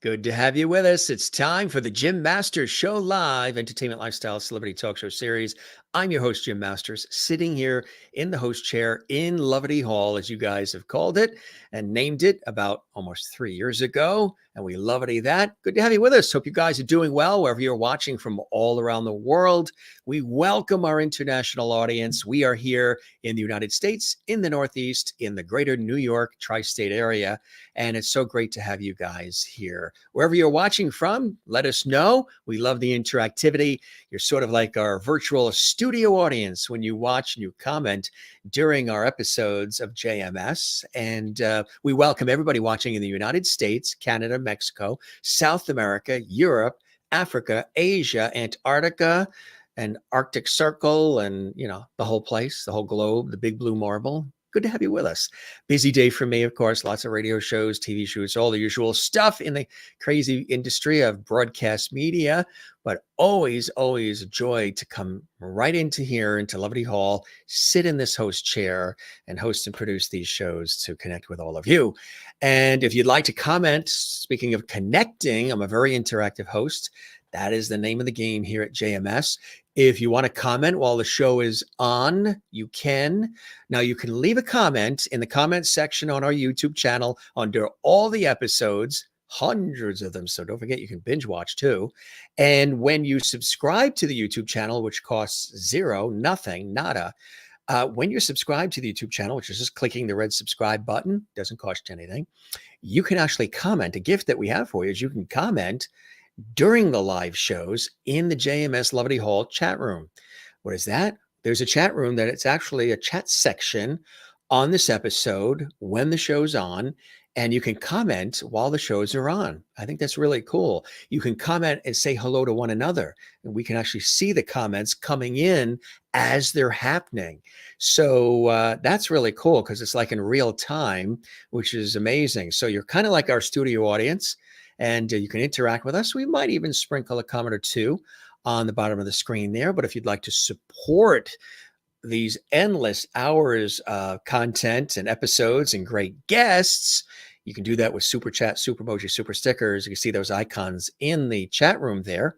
Good to have you with us. It's time for the Jim Masters Show Live, entertainment, lifestyle, celebrity talk show series. I'm your host, Jim Masters, sitting here in the host chair in Loverty Hall, as you guys have called it and named it about almost 3 years ago. And we lovety that. Good to have you with us. Hope you guys are doing well wherever you're watching from all around the world. We welcome our international audience. We are here in the United States, in the Northeast, in the greater New York tri-state area. And it's so great to have you guys here. Wherever you're watching from, let us know. We love the interactivity. You're sort of like our virtual studio audience when you watch and you comment during our episodes of JMS. And we welcome everybody watching in the United States, Canada, Mexico, South America, Europe, Africa, Asia, Antarctica, and Arctic Circle, and, the whole place, the whole globe, the big blue marble. Good to have you with us. Busy day for me, of course, lots of radio shows, TV shoots, all the usual stuff in the crazy industry of broadcast media, but always a joy to come right into here, into Loverty Hall, sit in this host chair and host and produce these shows to connect with all of you. And if you'd like to comment, speaking of connecting, I'm a very interactive host. That is the name of the game here at JMS. If you want to comment while the show is on, you can. Now, you can leave a comment in the comment section on our YouTube channel under all the episodes, hundreds of them. So don't forget, you can binge watch too. And when you subscribe to the YouTube channel, which costs zero, nothing, nada, when you're subscribed to the YouTube channel, which is just clicking the red subscribe button, doesn't cost you anything, you can actually comment. A gift that we have for you is you can comment during the live shows in the JMS Loverty Hall chat room. What is that? There's a chat room that it's actually a chat section on this episode when the show's on, and you can comment while the shows are on. I think that's really cool. You can comment and say hello to one another, and we can actually see the comments coming in as they're happening. So that's really cool because it's like in real time, which is amazing. So you're kind of like our studio audience, and you can interact with us. We might even sprinkle a comment or two on the bottom of the screen there. But if you'd like to support these endless hours of content and episodes and great guests, you can do that with Super Chat, Super Emoji, Super Stickers. You can see those icons in the chat room there,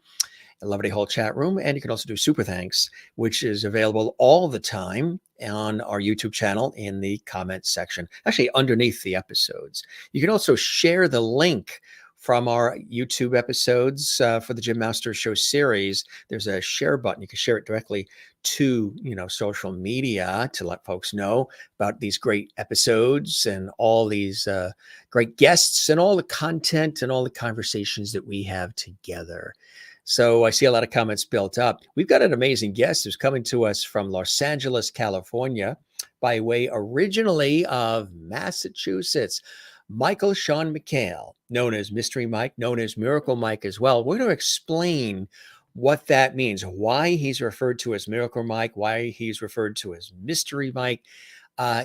the Loverty Hall chat room. And you can also do Super Thanks, which is available all the time on our YouTube channel in the comment section, actually underneath the episodes. You can also share the link from our YouTube episodes for the Jim Masters Show series. There's a share button. You can share it directly to, social media to let folks know about these great episodes and all these great guests and all the content and all the conversations that we have together. So I see a lot of comments built up. We've got an amazing guest who's coming to us from Los Angeles, California, by way originally of Massachusetts. Michael Sean McHale, known as Mystery Mike, known as Miracle Mike as well. We're going to explain what that means, why he's referred to as Miracle Mike, why he's referred to as Mystery Mike.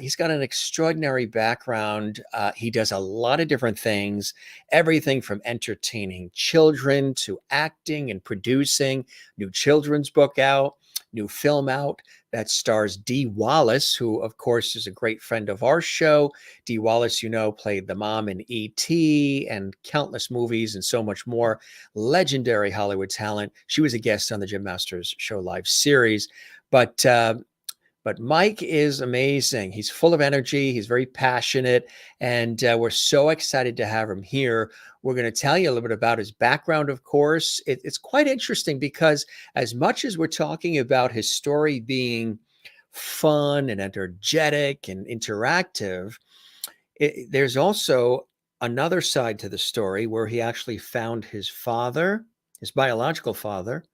He's got an extraordinary background. He does a lot of different things, everything from entertaining children to acting and producing. New children's book out, new film out that stars Dee Wallace, who, of course, is a great friend of our show. Dee Wallace, played the mom in E.T. and countless movies and so much more. Legendary Hollywood talent. She was a guest on the Jim Masters Show Live series. But Mike is amazing. He's full of energy. He's very passionate. And we're so excited to have him here. We're going to tell you a little bit about his background, of course. It's quite interesting because as much as we're talking about his story being fun and energetic and interactive, there's also another side to the story where he actually found his father, his biological father,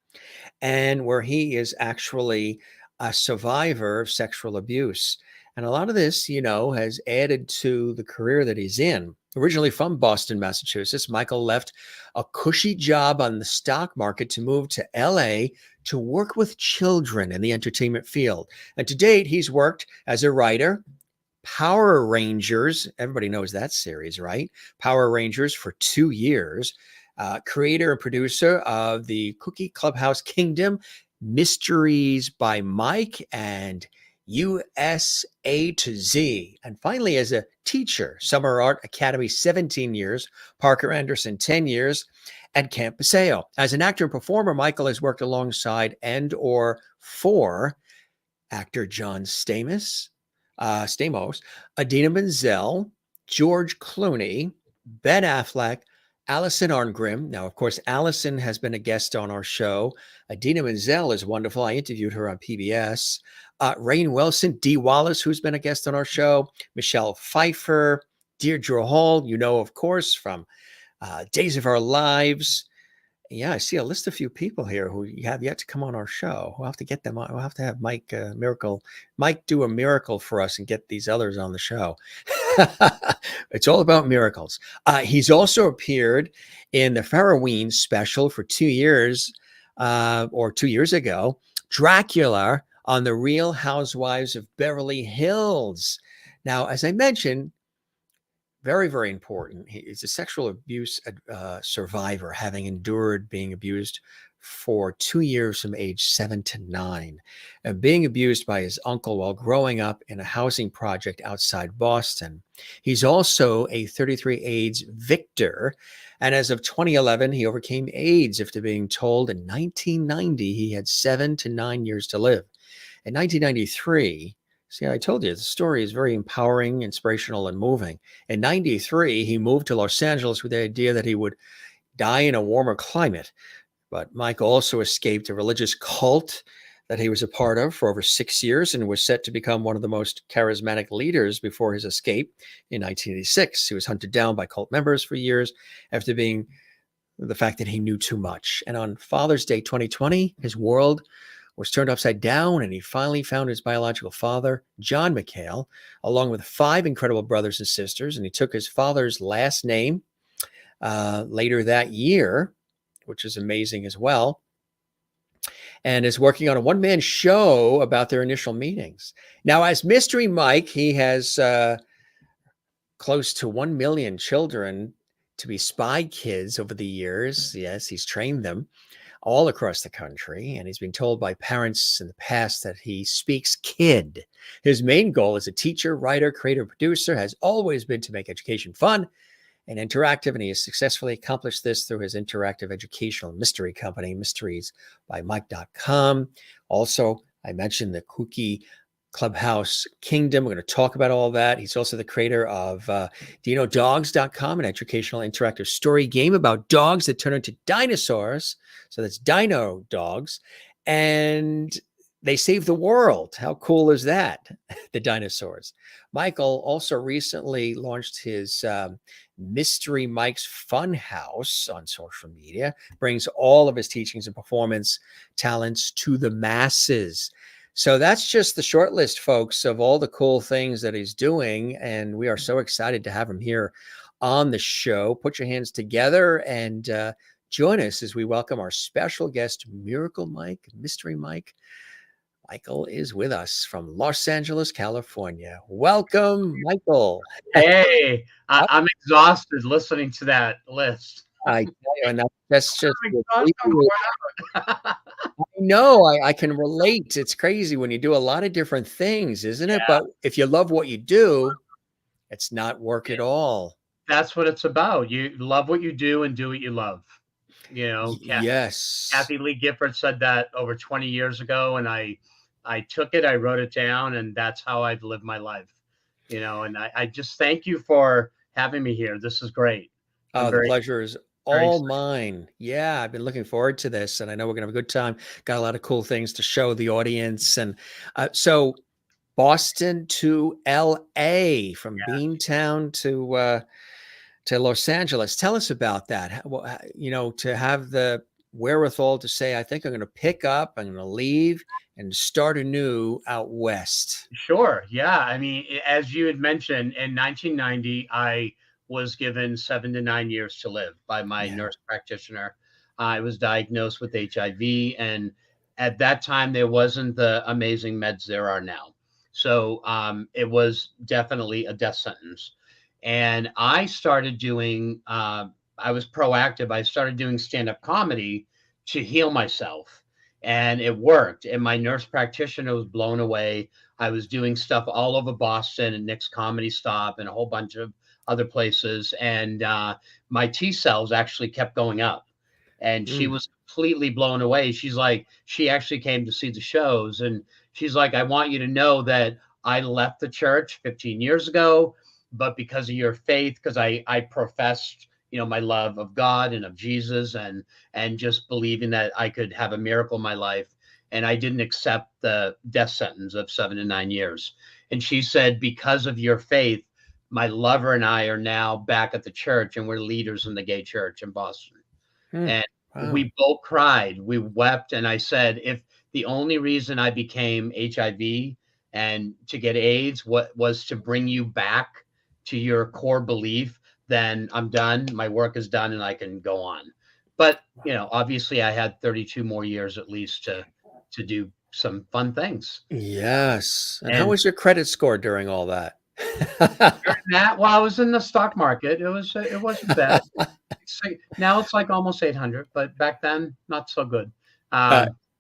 and where he is actually a survivor of sexual abuse. And a lot of this, has added to the career that he's in. Originally from Boston, Massachusetts, Michael left a cushy job on the stock market to move to LA to work with children in the entertainment field. And to date, he's worked as a writer, Power Rangers, everybody knows that series, right? Power Rangers for 2 years, creator and producer of the Kookie Clubhouse Kingdom, Mysteries by Mike, and USA to Z. And finally, as a teacher, Summer Art Academy, 17 years, Parker Anderson, 10 years, and Camp Paseo. As an actor and performer, Michael has worked alongside and or for actor John Stamos, Idina Menzel, George Clooney, Ben Affleck, Alison Arngrim. Now, of course, Alison has been a guest on our show. Idina Menzel is wonderful. I interviewed her on PBS. Rainn Wilson, Dee Wallace, who's been a guest on our show. Michelle Pfeiffer, Diedre Hall, you know, of course, from Days of Our Lives. Yeah, I see a list of few people here who have yet to come on our show. We'll have to get them on. We'll have to have Mike Mike do a miracle for us and get these others on the show. It's all about miracles. He's also appeared in the FARRAHWEEN Special for 2 years, or 2 years ago, DRACULA on the Real Housewives of Beverly Hills. Now, as I mentioned, very, very important. He is a sexual abuse survivor, having endured being abused for 2 years from age 7 to 9, and being abused by his uncle while growing up in a housing project outside Boston. He's also a 33 AIDS victor, and as of 2011, he overcame AIDS after being told in 1990 he had 7 to 9 years to live. In 1993, see, I told you the story is very empowering, inspirational, and moving. In 93, he moved to Los Angeles with the idea that he would die in a warmer climate. But Mike also escaped a religious cult that he was a part of for over 6 years and was set to become one of the most charismatic leaders before his escape in 1986. He was hunted down by cult members for years after being the fact that he knew too much. And on Father's Day 2020, his world was turned upside down, and he finally found his biological father, John McHale, along with 5 incredible brothers and sisters, and he took his father's last name later that year, which is amazing as well, and is working on a one-man show about their initial meetings. Now, as Mystery Mike, he has close to 1 million children to be spy kids over the years. Yes, he's trained them all across the country, and he's been told by parents in the past that he speaks kid. His main goal as a teacher, writer, creator, producer has always been to make education fun and interactive, and he has successfully accomplished this through his interactive educational mystery company, mysteriesbymike.com. Also, I mentioned the Kookie Clubhouse Kingdom. We're going to talk about all that. He's also the creator of DinoDogs.com, an educational interactive story game about dogs that turn into dinosaurs. So that's Dino Dogs. And they save the world. How cool is that? The dinosaurs. Michael also recently launched his Mystery Mike's Fun House on social media, brings all of his teachings and performance talents to the masses. So that's just the short list, folks, of all the cool things that he's doing. And we are so excited to have him here on the show. Put your hands together and join us as we welcome our special guest, Miracle Mike, Mystery Mike. Michael is with us from Los Angeles, California. Welcome, Michael. Hey, I'm exhausted listening to that list. I tell you, and that's just I know I can relate. It's crazy when you do a lot of different things, isn't it? But if you love what you do, it's not work at all. That's what it's about. You love what you do and do what you love. You know, Yes. Kathy Lee Gifford said that over 20 years ago, and I took it, I wrote it down, and that's how I've lived my life. You know, and I just thank you for having me here. This is great. Oh, the pleasure is all mine. Yeah, I've been looking forward to this, and I know we're going to have a good time. Got a lot of cool things to show the audience. And so Boston to LA, from Beantown to Los Angeles. Tell us about that. You know, to have the wherewithal to say, I think I'm going to pick up, I'm going to leave and start anew out west. Sure. Yeah. I mean, as you had mentioned, in 1990, I was given 7 to 9 years to live by my nurse practitioner. I was diagnosed with HIV, and at that time, there wasn't the amazing meds there are now. So it was definitely a death sentence. And I started doing, I was proactive. I started doing stand-up comedy to heal myself. and it worked. And my nurse practitioner was blown away. I was doing stuff all over Boston and Nick's Comedy Stop and a whole bunch of other places. And my T cells actually kept going up. And she Mm. was completely blown away. She's like, she actually came to see the shows. And she's like, I want you to know that I left the church 15 years ago, but because of your faith, because I professed, my love of God and of Jesus, and just believing that I could have a miracle in my life. And I didn't accept the death sentence of 7 to 9 years. And she said, because of your faith, my lover and I are now back at the church, and we're leaders in the gay church in Boston. Mm. And Wow. we both cried. We wept. And I said, if the only reason I became HIV and to get AIDS was to bring you back to your core belief, then I'm done. My work is done and I can go on. But, obviously I had 32 more years at least to do some fun things. Yes. And how And was your credit score during all that? that, while I was in the stock market, it wasn't bad. Now it's like almost 800, but back then not so good.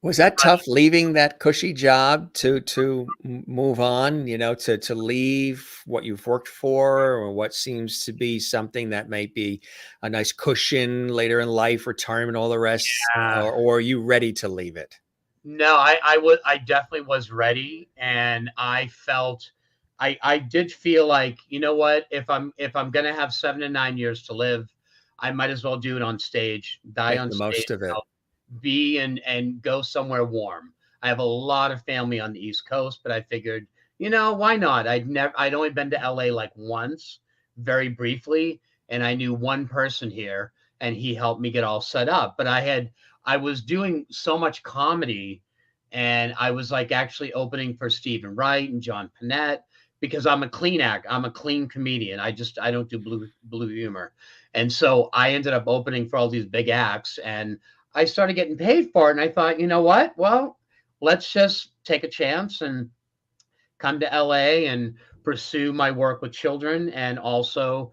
Was that tough leaving that cushy job to move on, to leave what you've worked for or what seems to be something that might be a nice cushion later in life, retirement, all the rest, or are you ready to leave it? No, I definitely was ready, and I felt, I did feel like, you know what, if I'm gonna have 7 to 9 years to live, I might as well do it on stage, die Make on the stage, most of it. be and go somewhere warm. I have a lot of family on the East Coast, but I figured, why not? I'd only been to LA like once, very briefly, and I knew one person here, and he helped me get all set up. But I was doing so much comedy, and I was like actually opening for Stephen Wright and John Panette, because I'm a clean act. I'm a clean comedian. I don't do blue humor. And so I ended up opening for all these big acts, and I started getting paid for it. And I thought, you know what? Well, let's just take a chance and come to LA and pursue my work with children, and also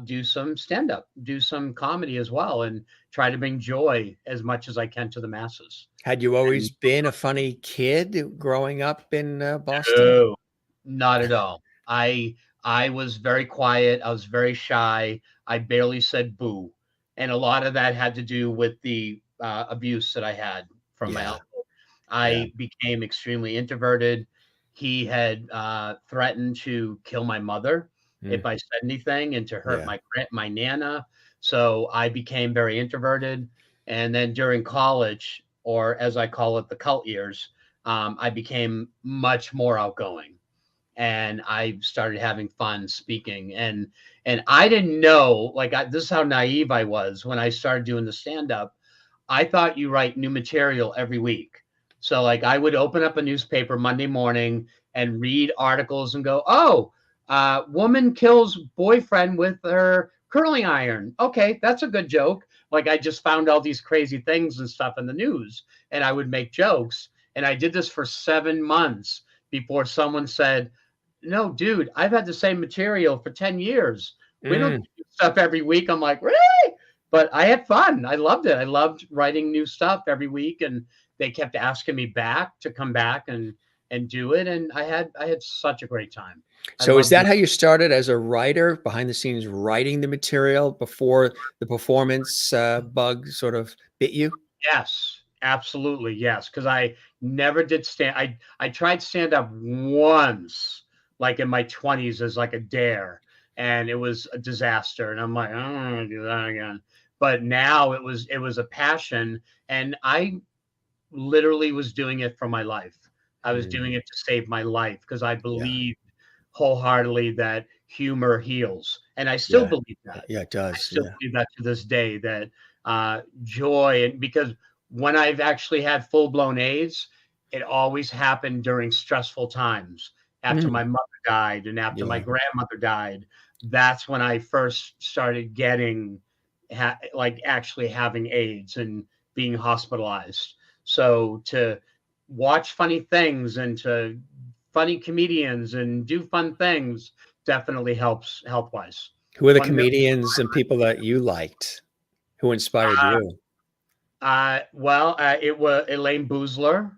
do some stand up, do some comedy as well, and try to bring joy as much as I can to the masses. Had you always And been a funny kid growing up in Boston? no, not at all. I was very quiet. I was very shy. I barely said boo, and a lot of that had to do with the abuse that I had from my Yeah, uncle. yeah. I became extremely introverted. He had threatened to kill my mother if Mm, I said anything, and to hurt yeah. my nana. So I became very introverted. And then during college, or as I call it, the cult years, I became much more outgoing, and I started having fun speaking. And I didn't know, like, this is how naive I was when I started doing the stand up. I thought you write new material every week. So like I would open up a newspaper Monday morning and read articles and go, oh, woman kills boyfriend with her curling iron. Okay, that's a good joke. Like I just found all these crazy things and stuff in the news, and I would make jokes. And I did this for 7 months before someone said, no, dude, I've had the same material for 10 years. We don't Mm. do stuff every week. I'm like, really? But I had fun. I loved it. I loved writing new stuff every week, and they kept asking me back to come back and do it. And I had such a great time. I So is loved that doing. how you started as a writer, behind the scenes writing the material before the performance bug sort of bit you? Yes, absolutely. Yes. Cause I never did I tried stand up once, like in my 20s as like a dare, and it was a disaster. And I'm like, I don't want to do that again. But now it was a passion, and I literally was doing it for my life. I was doing Mm, it to save my life because I yeah, believe wholeheartedly that humor heals. And I still yeah, believe that. yeah, it I does. still Yeah. believe that to this day, that joy. And because when I've actually had full blown AIDS, it always happened during stressful times, after Mm, my mother died and after my yeah. grandmother died. That's when I first started getting like actually having AIDS and being hospitalized. So to watch funny things and to funny comedians and do fun things definitely helps health wise. Who are the 1 million. comedians and people that you liked? Who inspired you? It was Elaine Boozler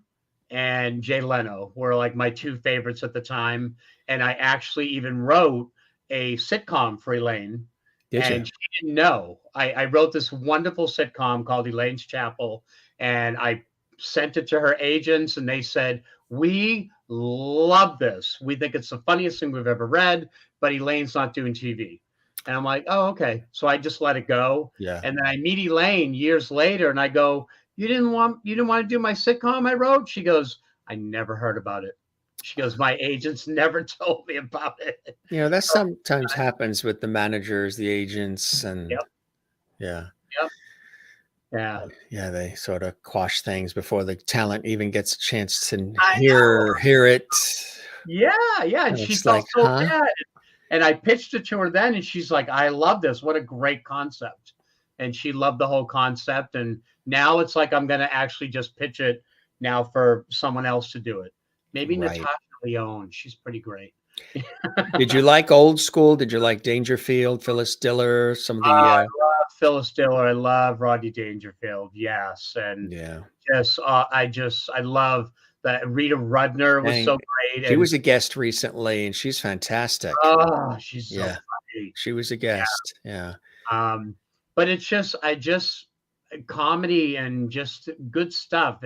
and Jay Leno were like my two favorites at the time. And I actually even wrote a sitcom for Elaine, Did you? and she didn't know. I wrote this wonderful sitcom called Elaine's Chapel, and I sent it to her agents, and they said, "We love this. We think it's the funniest thing we've ever read, but Elaine's not doing TV." And I'm like, "Oh, okay." So I just let it go. Yeah. And then I meet Elaine years later, and I go, you didn't want to do my sitcom I wrote?" She goes, "I never heard about it." She goes, "My agents never told me about it." You know, that So, sometimes happens with the managers, the agents, and yep, yeah. yep, yeah. Yeah, they sort of quash things before the talent even gets a chance to I know. hear it. Yeah, yeah. And And she it's felt like, so huh? bad. And I pitched it to her then, and she's like, "I love this. What a great concept." And she loved the whole concept. And now it's like I'm going to actually just pitch it now for someone else to do it. Maybe Right. Natasha Lyonne. She's pretty great. Did you like old school? Did you like Dangerfield, Phyllis Diller, some of the I love Phyllis Diller. I love Rodney Dangerfield. Yes, and yeah. I love that. Rita Rudner was And so great, she and was a guest recently and she's fantastic. oh, she's so Yeah. funny. She was a guest. Yeah. Um, but it's just, I just comedy and just good stuff.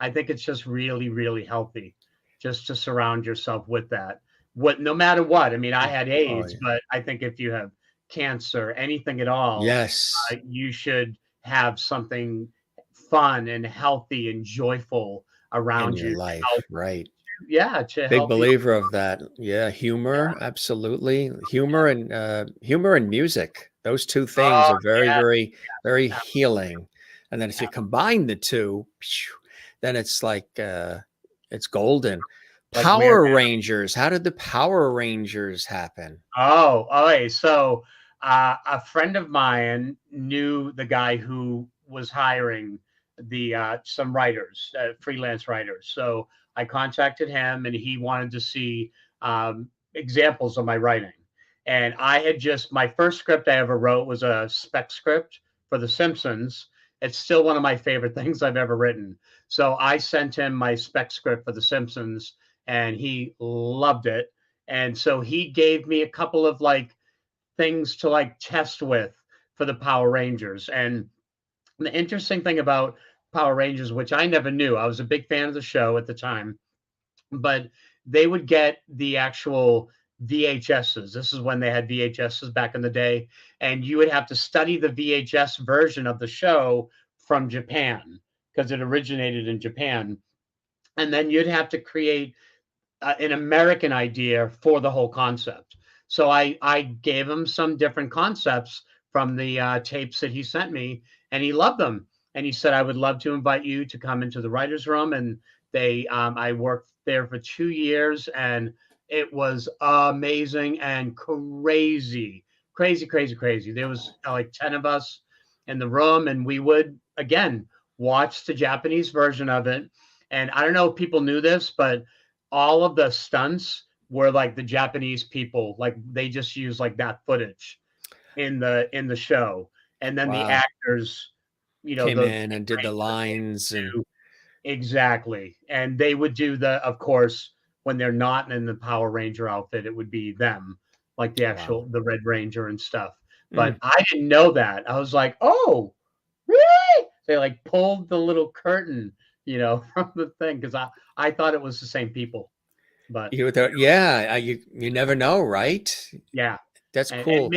I think it's just really, really healthy just to surround yourself with that. No matter what. I mean, I had Oh, AIDS, yeah. but I think if you have cancer, anything at all, Yes. you should have something fun and healthy and joyful In around your you to life. help, Right. yeah, to Big help you. believer of that. Yeah, humor, absolutely. Humor and music. Those two things Oh, are very, yeah, very, very absolutely. healing. And then if you Yeah. combine the two, phew, then it's like it's golden. Like weird. Power Rangers. How did the Power Rangers happen? Oh, okay. So a friend of mine knew the guy who was hiring the some writers, freelance writers. So I contacted him, and he wanted to see examples of my writing. And I had just my first script I ever wrote was a spec script for The Simpsons. It's still one of my favorite things I've ever written. So I sent him my spec script for The Simpsons, and he loved it, and so he gave me a couple of like things to like test with for the Power Rangers. And the interesting thing about Power Rangers, which I never knew, I was a big fan of the show at the time, but they would get the actual VHSs. This is when they had VHSs back in the day, and you would have to study the VHS version of the show from Japan because it originated in Japan. And then you'd have to create an American idea for the whole concept. So I gave him some different concepts from the tapes that he sent me, and he loved them. And he said, "I would love to invite you to come into the writers' room." And I worked there for 2 years, and it was amazing and crazy, crazy, crazy, crazy. There was like 10 of us in the room, and we would again watch the Japanese version of it. And I don't know if people knew this, but all of the stunts were like the Japanese people, like they just use like that footage in the show, and then the Wow. actors, Came the in and did the lines and do exactly, and they would do the, of course, when they're not in the Power Ranger outfit, it would be them, like wow. the Red Ranger and stuff. But Mm. I didn't know that. I was like, "Oh, really?" They like pulled the little curtain, from the thing because I thought it was the same people. But You thought, yeah, you never know, right? yeah, That's and cool.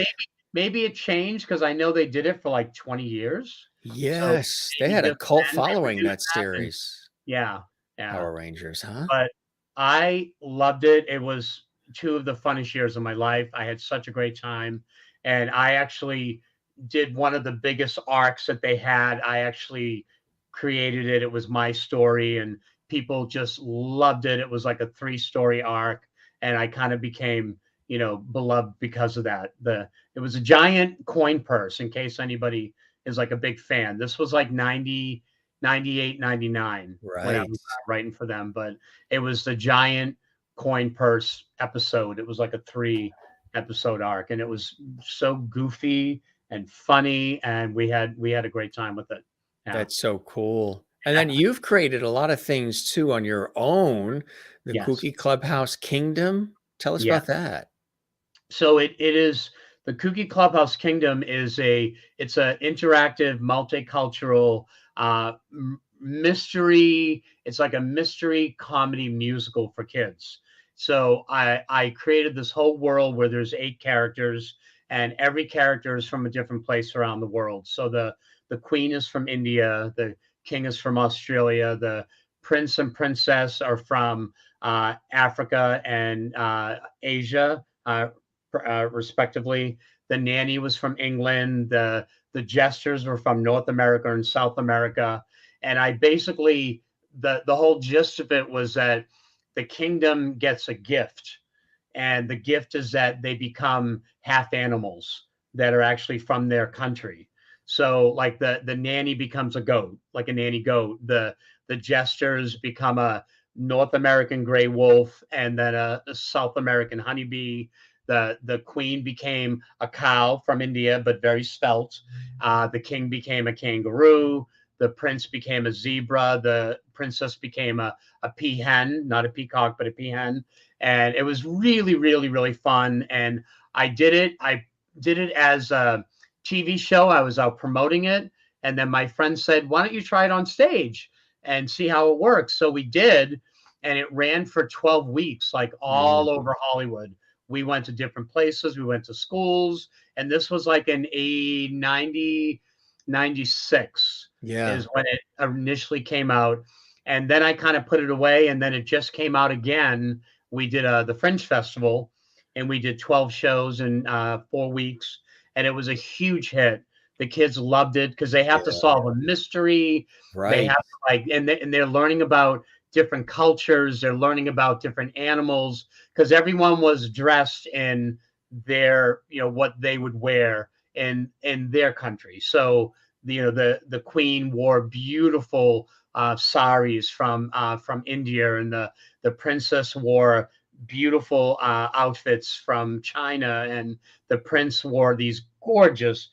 maybe it changed because I know they did it for like 20 years. So Yes, they maybe had a just cult then they were following, doing that that, and series, yeah, yeah. Power Rangers, huh? But I loved it. It was two of the funnest years of my life. I had such a great time, and I actually did one of the biggest arcs that they had. I actually created it. It was my story, and people just loved it. It was like a 3-story arc, and I kind of became, beloved because of that. It was a giant coin purse, in case anybody is like a big fan. This was like 98, 99 when I Right. was writing for them, but it was the giant coin purse episode. It was like a 3-episode arc, and it was so goofy and funny, and we had a great time with it. Yeah. That's so cool. And then you've created a lot of things too on your own. The Yes. Kookie Clubhouse Kingdom. Tell us Yeah. about that. So it is the Kookie Clubhouse Kingdom is it's a interactive multicultural mystery. It's like a mystery comedy musical for kids. So I created this whole world where there's 8 characters, and every character is from a different place around the world. So the queen is from India, the king is from Australia, the prince and princess are from Africa and Asia. Respectively. The nanny was from England. The jesters were from North America and South America. And I basically the whole gist of it was that the kingdom gets a gift, and the gift is that they become half animals that are actually from their country. So like the nanny becomes a goat, like a nanny goat. The jesters become a North American gray wolf, and then a South American honeybee. The queen became a cow from India, but very svelte. The king became a kangaroo. The prince became a zebra. The princess became a peahen, not a peacock, but a peahen. And it was really, really, really fun. And I did it. I did it as a TV show. I was out promoting it. And then my friend said, why don't you try it on stage and see how it works? So we did. And it ran for 12 weeks, like all over Hollywood. We went to different places. We went to schools. And this was like in 96 is when it initially came out. And then I kind of put it away. And then it just came out again. We did the Fringe Festival, and we did 12 shows in 4 weeks. And it was a huge hit. The kids loved it because they have to solve a mystery. Right. They have to and they're learning about different cultures. They're learning about different animals, because everyone was dressed in their, what they would wear in their country. So, the queen wore beautiful saris from India, and the princess wore beautiful outfits from China, and the prince wore these gorgeous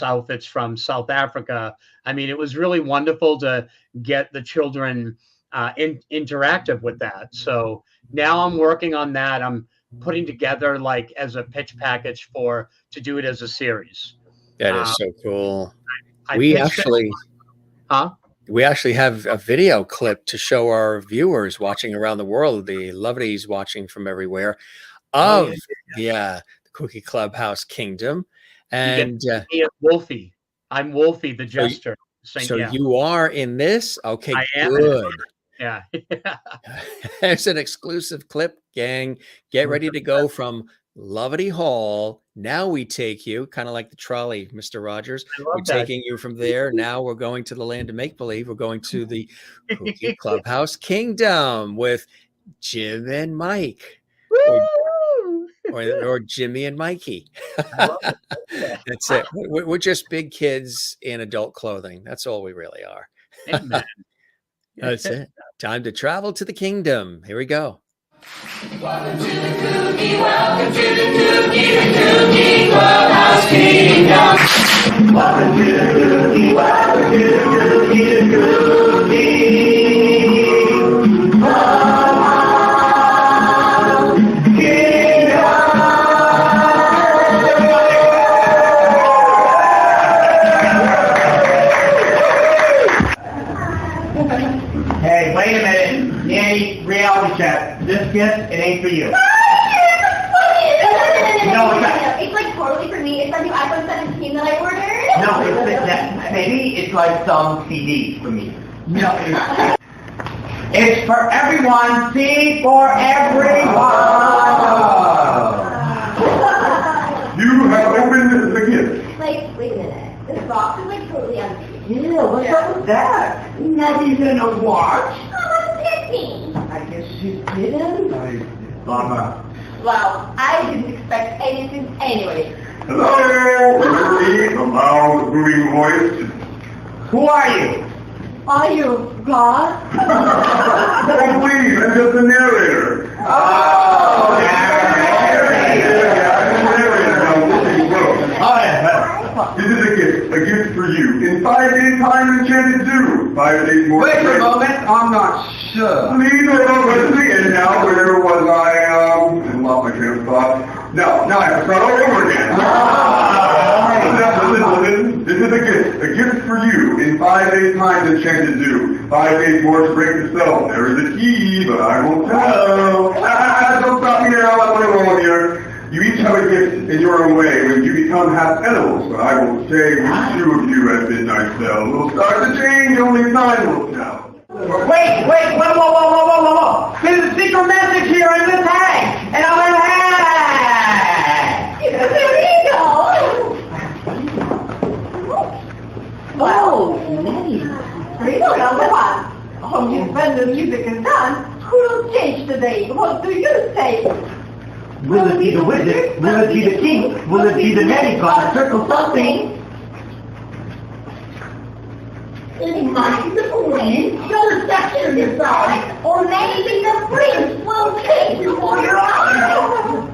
outfits from South Africa. I mean, it was really wonderful to get the children interactive with that. So now I'm working on that. I'm putting together like as a pitch package to do it as a series. That is so cool. We actually have a video clip to show our viewers watching around the world, the lovelies watching from everywhere, of the Kookie Clubhouse Kingdom. And Wolfie. I'm Wolfie, the jester. So you are in this? Okay, good. Yeah. There's an exclusive clip, gang. Get ready to go from Lovity Hall. Now we take you, kind of like the trolley, Mr. Rogers. We're taking you from there. Now we're going to the land of make-believe. We're going to the Kookie Clubhouse Kingdom with Jim and Mike. Or Jimmy and Mikey. That's it. We're just big kids in adult clothing. That's all we really are. Amen. That's it. Time to travel to the kingdom. Here we go. Welcome to the Kookie, welcome to the Kookie Clubhouse Kingdom. Welcome to the Kookie, welcome to the Kookie Clubhouse Kingdom. Hey, wait a minute. Nanny, reality check. This gift, it ain't for you. No, it's like totally for me. It's my new iPhone 17 that I ordered. No, maybe it's like some CD for me. No, it's for everyone. See, for everyone. You have opened the gift. Like, wait a minute. This box is like totally empty. Yeah, what's up with that? Not even a watch? Oh, it's me. I guess you didn't. Mama. Well, I didn't expect anything anyway. Hello, Beverly, a loud, booming voice. Who are you? Are you God? Oh, please, I'm just the narrator. Oh, This is a gift for you. In 5 days' time, 5 days more. Wait a moment, I'm not sure. Please hold on, listening. And now, where was I? I lost my train of thought. No, now I have to start all over again. Listen. This is a gift. A gift for you. In 5 days' time, the enchanted zoo. 5 days more to break the spell. There is a key, but I won't tell. Don't stop me now. I want to roll here. You each have a gift in your own way when you become half animals, but I will say which two of you at midnight spell will start to change. Only time will tell. Wait, whoa. There's a secret message here in the tag, and I'm gonna have. There you go. Well, we don't know what. When the music is done, who will change the day? What do you say? Will it be the wizard? Will it be the king? Will it be the nanny god? Circle something. It might be the queen, your section yourself, or maybe the prince will take you for your own.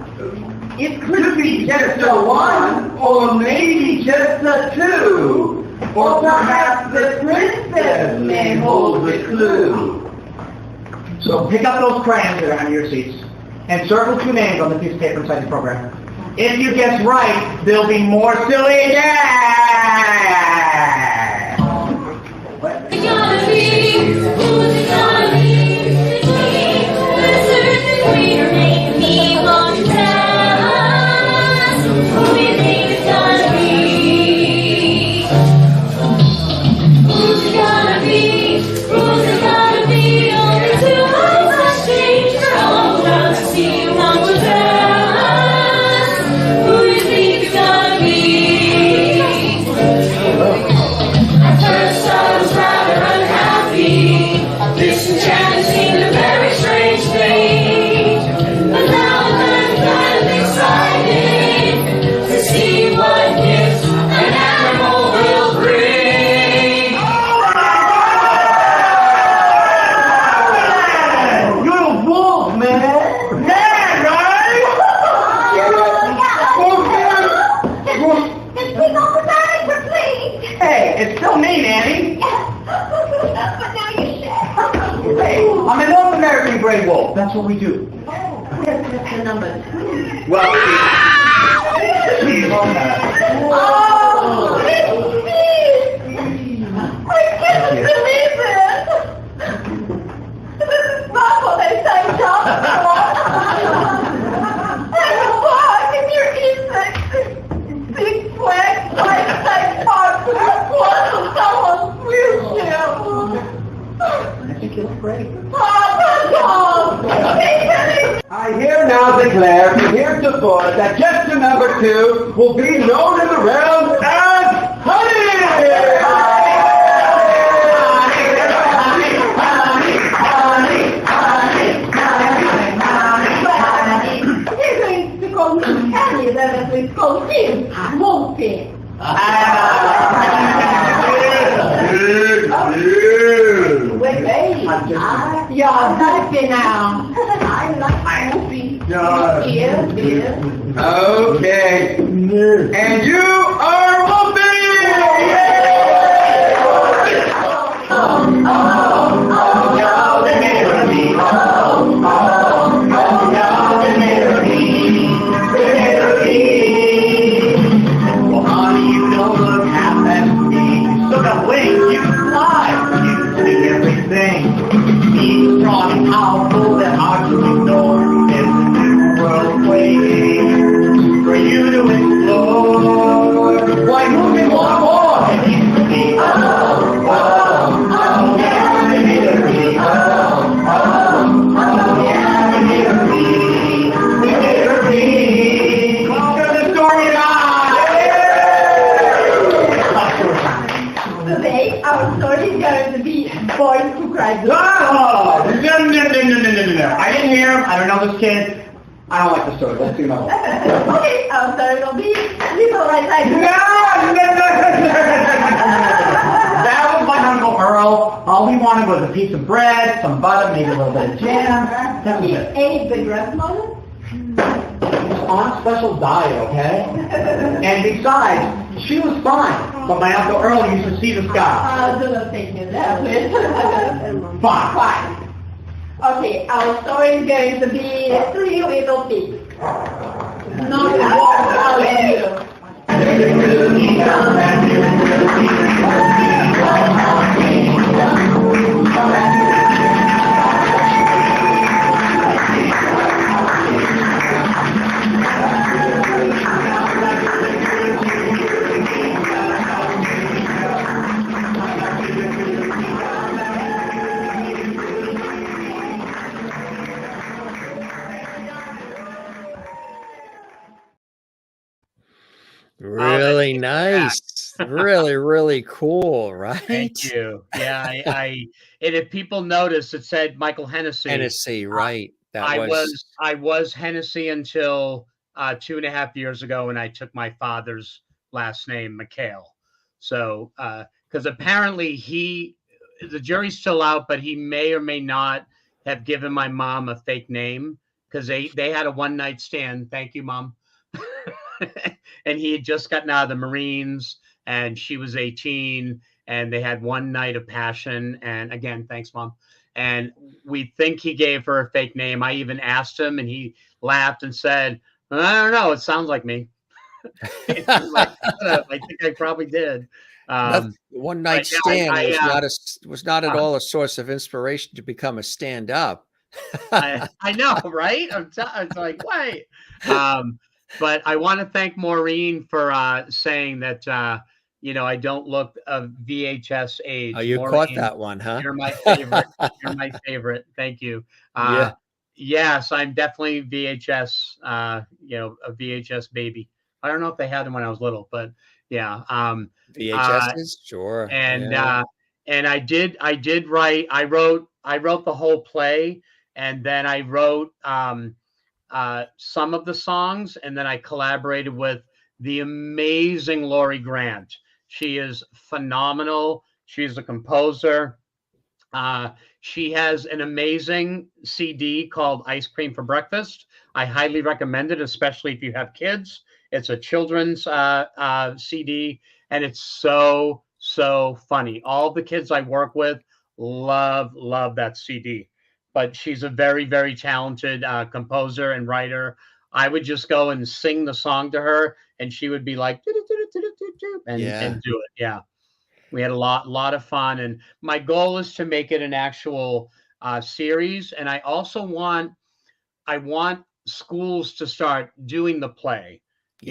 It could be just a one, or maybe just a two. Or perhaps the princess may hold the clue. So pick up those crayons that are under your seats and circle 2 names on the piece of paper inside the program. If you guess right, there'll be more silly gags. Who's it gonna be? Who's it gonna be? There's certain reader making me want to tell us who we think it's gonna be. Who's it gonna be? Who's it gonna be? Only 2 eyes must change your own world to see you want to tell us who you think it's gonna be. At first I was rather unhappy. This enchantment seemed a very strange thing. But now I'm kind of excited to see what gifts an animal will bring. You're a wolf, man. Yeah, right? Just pick up the diaper, please. Hey, it's still me, Nanny. But now you share. Hey, I'm a North American gray wolf. That's what we do. That's the number 2. Well, Oh, it's me! I can't believe it! This is not what I signed up for! I'm back in your insect! 6 flags, 5 parts of the blood of someone's wheelchair! I think it's great. I I hereby declare from heretofore that gesture number 2 will be known in the realm as honey! You're going to call me Annie, then we call him Monkey. Wait, you're happy now. I like movie. Yes. Okay. And you are Wolfie! Well, honey, you don't look half that sweet. You still got wings. You can fly. You can see everything. Be strong and powerful and hard to ignore. There's a new world waiting for you to explore. Why move it one more? It needs to be Welcome to Story Time! Today, our story is going to be Boys Who Cry. Oh! No. I didn't hear him. I don't know this kid. I don't like the story. Let's do another one. Okay, our story will be Little Red Riding No! That was my Uncle Earl. All he wanted was a piece of bread, some butter, maybe a little bit of jam. That was He it. ate the grandmother. He was on a special diet, okay? And besides, she was fine. but my Uncle Earl used to see the sky. I don't think you that. Fine. Fine. Okay, our story is going to be Three Little Pigs. Not the one about you. Really nice. Really, really cool, right? Thank you. Yeah, I and if people notice, it said Michael Hennessy. Hennessy, right. That I was Hennessy until 2.5 years ago when I took my father's last name, McHale. So, because apparently the jury's still out, but he may or may not have given my mom a fake name because they had a one-night stand. Thank you, Mom. And he had just gotten out of the Marines, and she was 18, and they had one night of passion. And again, thanks, Mom. And we think he gave her a fake name. I even asked him, and he laughed and said, "I don't know. It sounds like me." I think I probably did. One night stand was not at all a source of inspiration to become a stand-up. I know, right? It's like, wait. But I want to thank Maureen for saying that, I don't look of VHS age. Oh, you Maureen, caught that one, huh? You're my favorite. You're my favorite. Thank you. Yeah. Yes, I'm definitely VHS, a VHS baby. I don't know if they had them when I was little, but yeah. VHSs, sure. And and I did write. I wrote the whole play, and then I wrote some of the songs, and then I collaborated with the amazing Laurie Grant. She is phenomenal. She's a composer. She has an amazing CD called Ice Cream for Breakfast. I highly recommend it, especially if you have kids. It's a children's CD, and it's so funny. All the kids I work with love that CD. But she's a very, very talented composer and writer. I would just go and sing the song to her, and she would be like, and do it. Yeah. We had a lot of fun. And my goal is to make it an actual series. And I also want schools to start doing the play.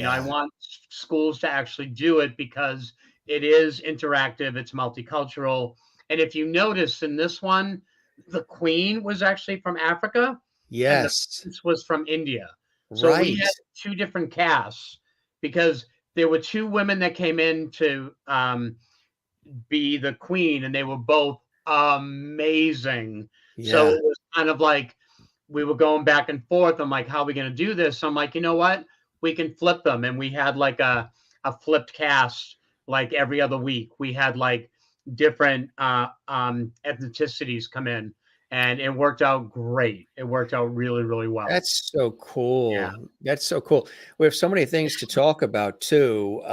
I want schools to actually do it because it is interactive. It's multicultural. And if you notice in this one, the Queen was actually from Africa. Yes. And the Prince was from India. So we had two different casts because there were two women that came in to be the Queen, and they were both amazing. Yeah. So it was kind of like we were going back and forth. I'm like, how are we going to do this? So I'm like, you know what? We can flip them. And we had like a flipped cast like every other week. We had like different ethnicities come in, and it worked out great. It worked out really, really well. That's so cool. Yeah. That's so cool. We have so many things to talk about too.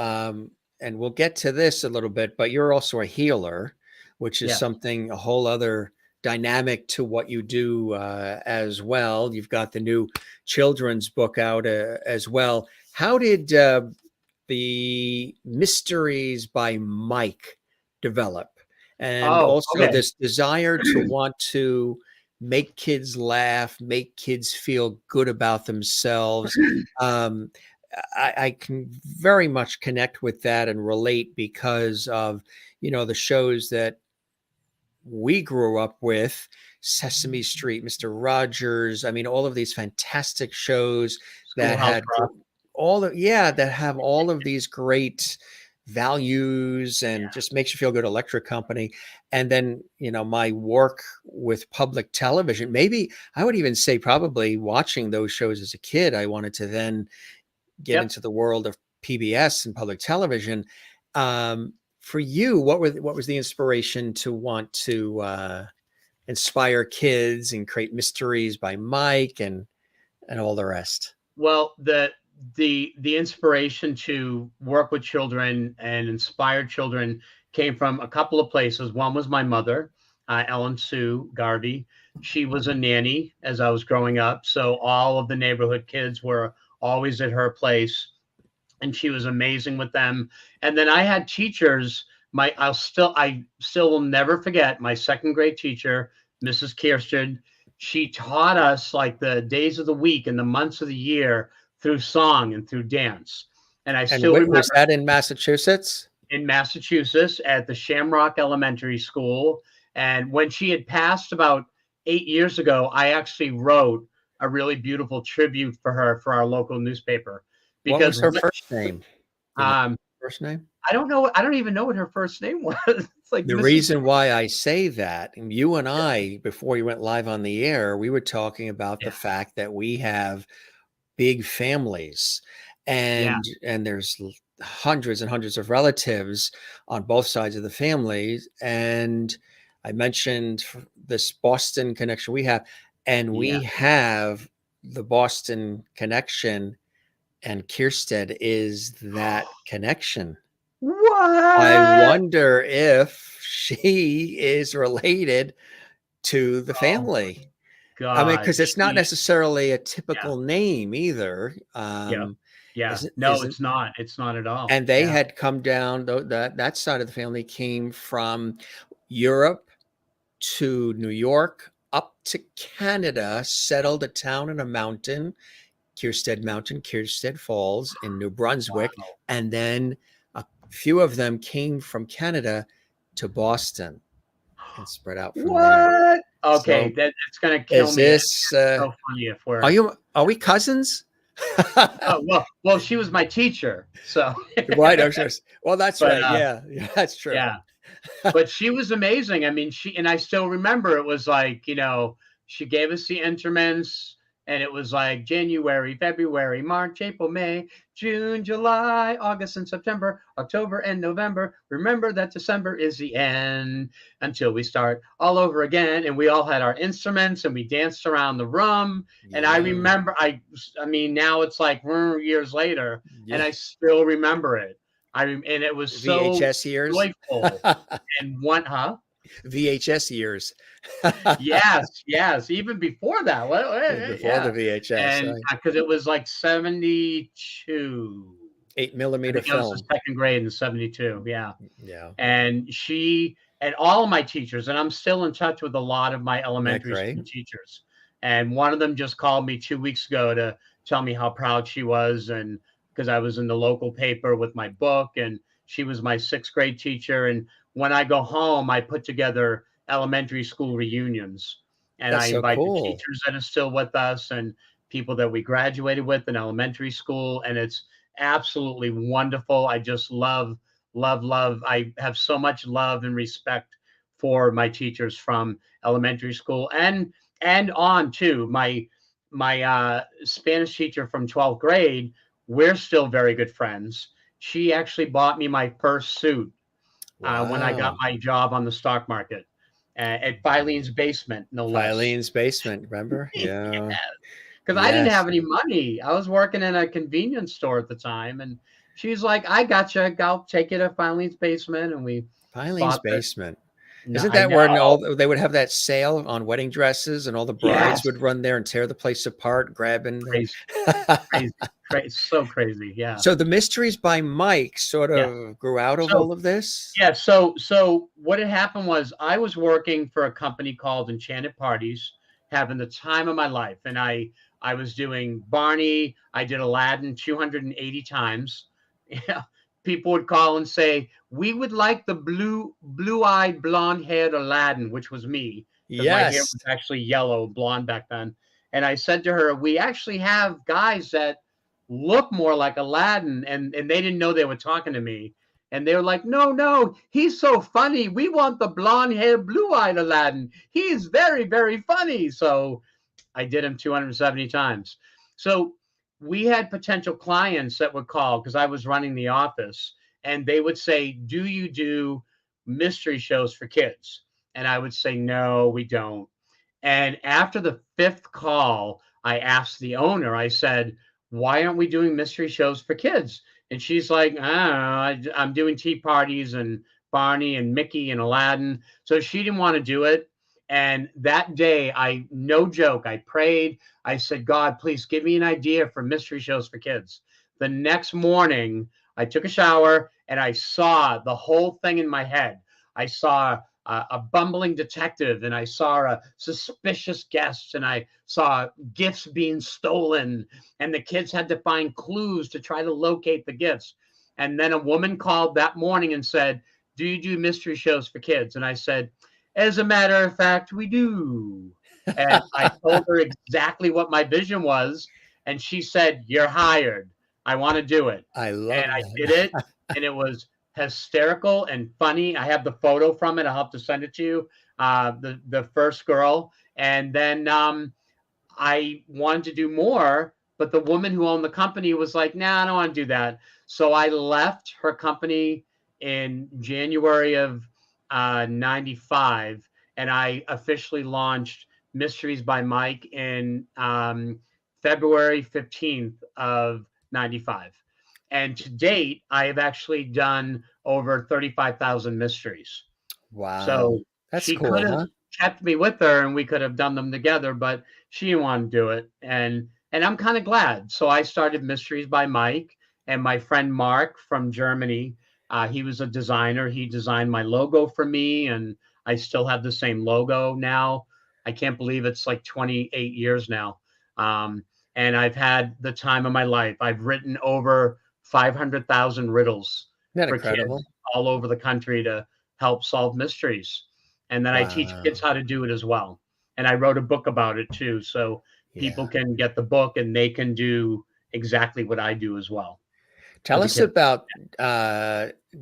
And we'll get to this a little bit, but you're also a healer, which is something, a whole other dynamic to what you do as well. You've got the new children's book out as well. How did the Mysteries by Mike develop? And also this desire to want to make kids laugh, make kids feel good about themselves. I can very much connect with that and relate because of, the shows that we grew up with, Sesame Street, Mr. Rogers. I mean, all of these fantastic shows that had that have all of these great values and just makes you feel good. Electric Company. And then, my work with public television, maybe I would even say probably watching those shows as a kid, I wanted to then get into the world of PBS and public television. For you, what was the inspiration to want to inspire kids and create Mysteries by Mike and all the rest? Well, the inspiration to work with children and inspire children came from a couple of places. One was my mother, Ellen Sue Garvey. She was a nanny as I was growing up, so all of the neighborhood kids were always at her place, and she was amazing with them. And then I had teachers. I still will never forget my second grade teacher, Mrs. Kirsten. She taught us like the days of the week and the months of the year through song and through dance. And I still remember was that in Massachusetts? In Massachusetts at the Shamrock Elementary School. And when she had passed about 8 years ago, I actually wrote a really beautiful tribute for her for our local newspaper. What was her first name? First name? I don't know. I don't even know what her first name was. It's like the reason why I say that, and you and I, before you went live on the air, we were talking about the fact that we have big families, and there's hundreds and hundreds of relatives on both sides of the family. And I mentioned this Boston connection we have, and we have the Boston connection, and Kirsten is that connection. What? I wonder if she is related to the family. God. I mean, because it's not necessarily a typical name either. It's not. It's not at all. And they had come down, that side of the family came from Europe to New York, up to Canada, settled a town and a mountain, Kierstead Mountain, Kierstead Falls in New Brunswick. Wow. And then a few of them came from Canada to Boston and spread out from there. Okay, so that's going to kill me. Is this so funny if we're... Are we cousins? Well, she was my teacher, so right. Well, that's right. Yeah, that's true. Yeah, but she was amazing. I mean, I still remember it was like, she gave us the instruments, and it was like January, February, March, April, May, June, July, August, and September, October, and November. Remember that December is the end until we start all over again. And we all had our instruments, and we danced around the room. Yeah. And I remember, I mean, now it's like years later, and I still remember it. And it was VHS so years. joyful. And VHS years. yes. Even before that. Before the VHS. And because it was like 72. 8mm film. I was in second grade in 72. Yeah. Yeah. And she and all of my teachers, and I'm still in touch with a lot of my elementary school teachers. And one of them just called me 2 weeks ago to tell me how proud she was, and because I was in the local paper with my book, and she was my 6th grade teacher. And when I go home, I put together elementary school reunions, and I invite the teachers that are still with us and people that we graduated with in elementary school. And it's absolutely wonderful. I just love. I have so much love and respect for my teachers from elementary school and on too. My Spanish teacher from 12th grade, we're still very good friends. She actually bought me my first suit when I got my job on the stock market at Filene's Basement. No less. Filene's Basement, remember? Yeah. Because I didn't have any money. I was working in a convenience store at the time, and she's like, "I got you. I'll take you to Filene's Basement." And we Filene's Basement. Isn't that where they would have that sale on wedding dresses, and all the brides would run there and tear the place apart, grabbing? Crazy. It's so crazy. Yeah. So the Mysteries by Mike sort of grew out of all of this. Yeah. So what had happened was I was working for a company called Enchanted Parties, having the time of my life, and I was doing Barney. I did Aladdin 280 times. Yeah. People would call and say, "We would like the blue-eyed, blonde-haired Aladdin," which was me. Yes. My hair was actually yellow, blonde back then. And I said to her, "We actually have guys that look more like Aladdin," and they didn't know they were talking to me. And they were like, no, he's so funny. We want the blonde-haired, blue-eyed Aladdin. He's very, very funny. So I did him 270 times. So we had potential clients that would call because I was running the office, and they would say, "Do you do mystery shows for kids?" And I would say, "No, we don't." And after the 5th call, I asked the owner, I said, why aren't we doing mystery shows for kids? And she's like, I don't know, I'm doing tea parties and Barney and Mickey and Aladdin. So she didn't want to do it. And that day, no joke, I prayed. I said, God, please give me an idea for mystery shows for kids. The next morning, I took a shower and I saw the whole thing in my head. I saw a bumbling detective, and I saw a suspicious guest, and I saw gifts being stolen, and the kids had to find clues to try to locate the gifts. And then a woman called that morning and said, do you do mystery shows for kids? And I said, as a matter of fact, we do. And I told her exactly what my vision was, and she said, you're hired. I want to do it. I love And I that. did it, and it was hysterical and funny. I have the photo from it. I'll have to send it to you. The first girl. And then I wanted to do more, but the woman who owned the company was like, nah, I don't want to do that. So I left her company in January of 95, and I officially launched Mysteries by Mike in February 15th of 95. And to date, I have actually done over 35,000 mysteries. Wow. So That's she cool, could have huh? kept me with her and we could have done them together, but she didn't want to do it. And I'm kind of glad. So I started Mysteries by Mike, and my friend Mark from Germany, he was a designer. He designed my logo for me, and I still have the same logo now. I can't believe it's like 28 years now. And I've had the time of my life. I've written over 500,000 riddles Isn't that for incredible? kids all over the country to help solve mysteries. And then I teach Wow. kids how to do it as well. And I wrote a book about it too. So people Yeah. can get the book and they can do exactly what I do as well. Tell with us the kids. about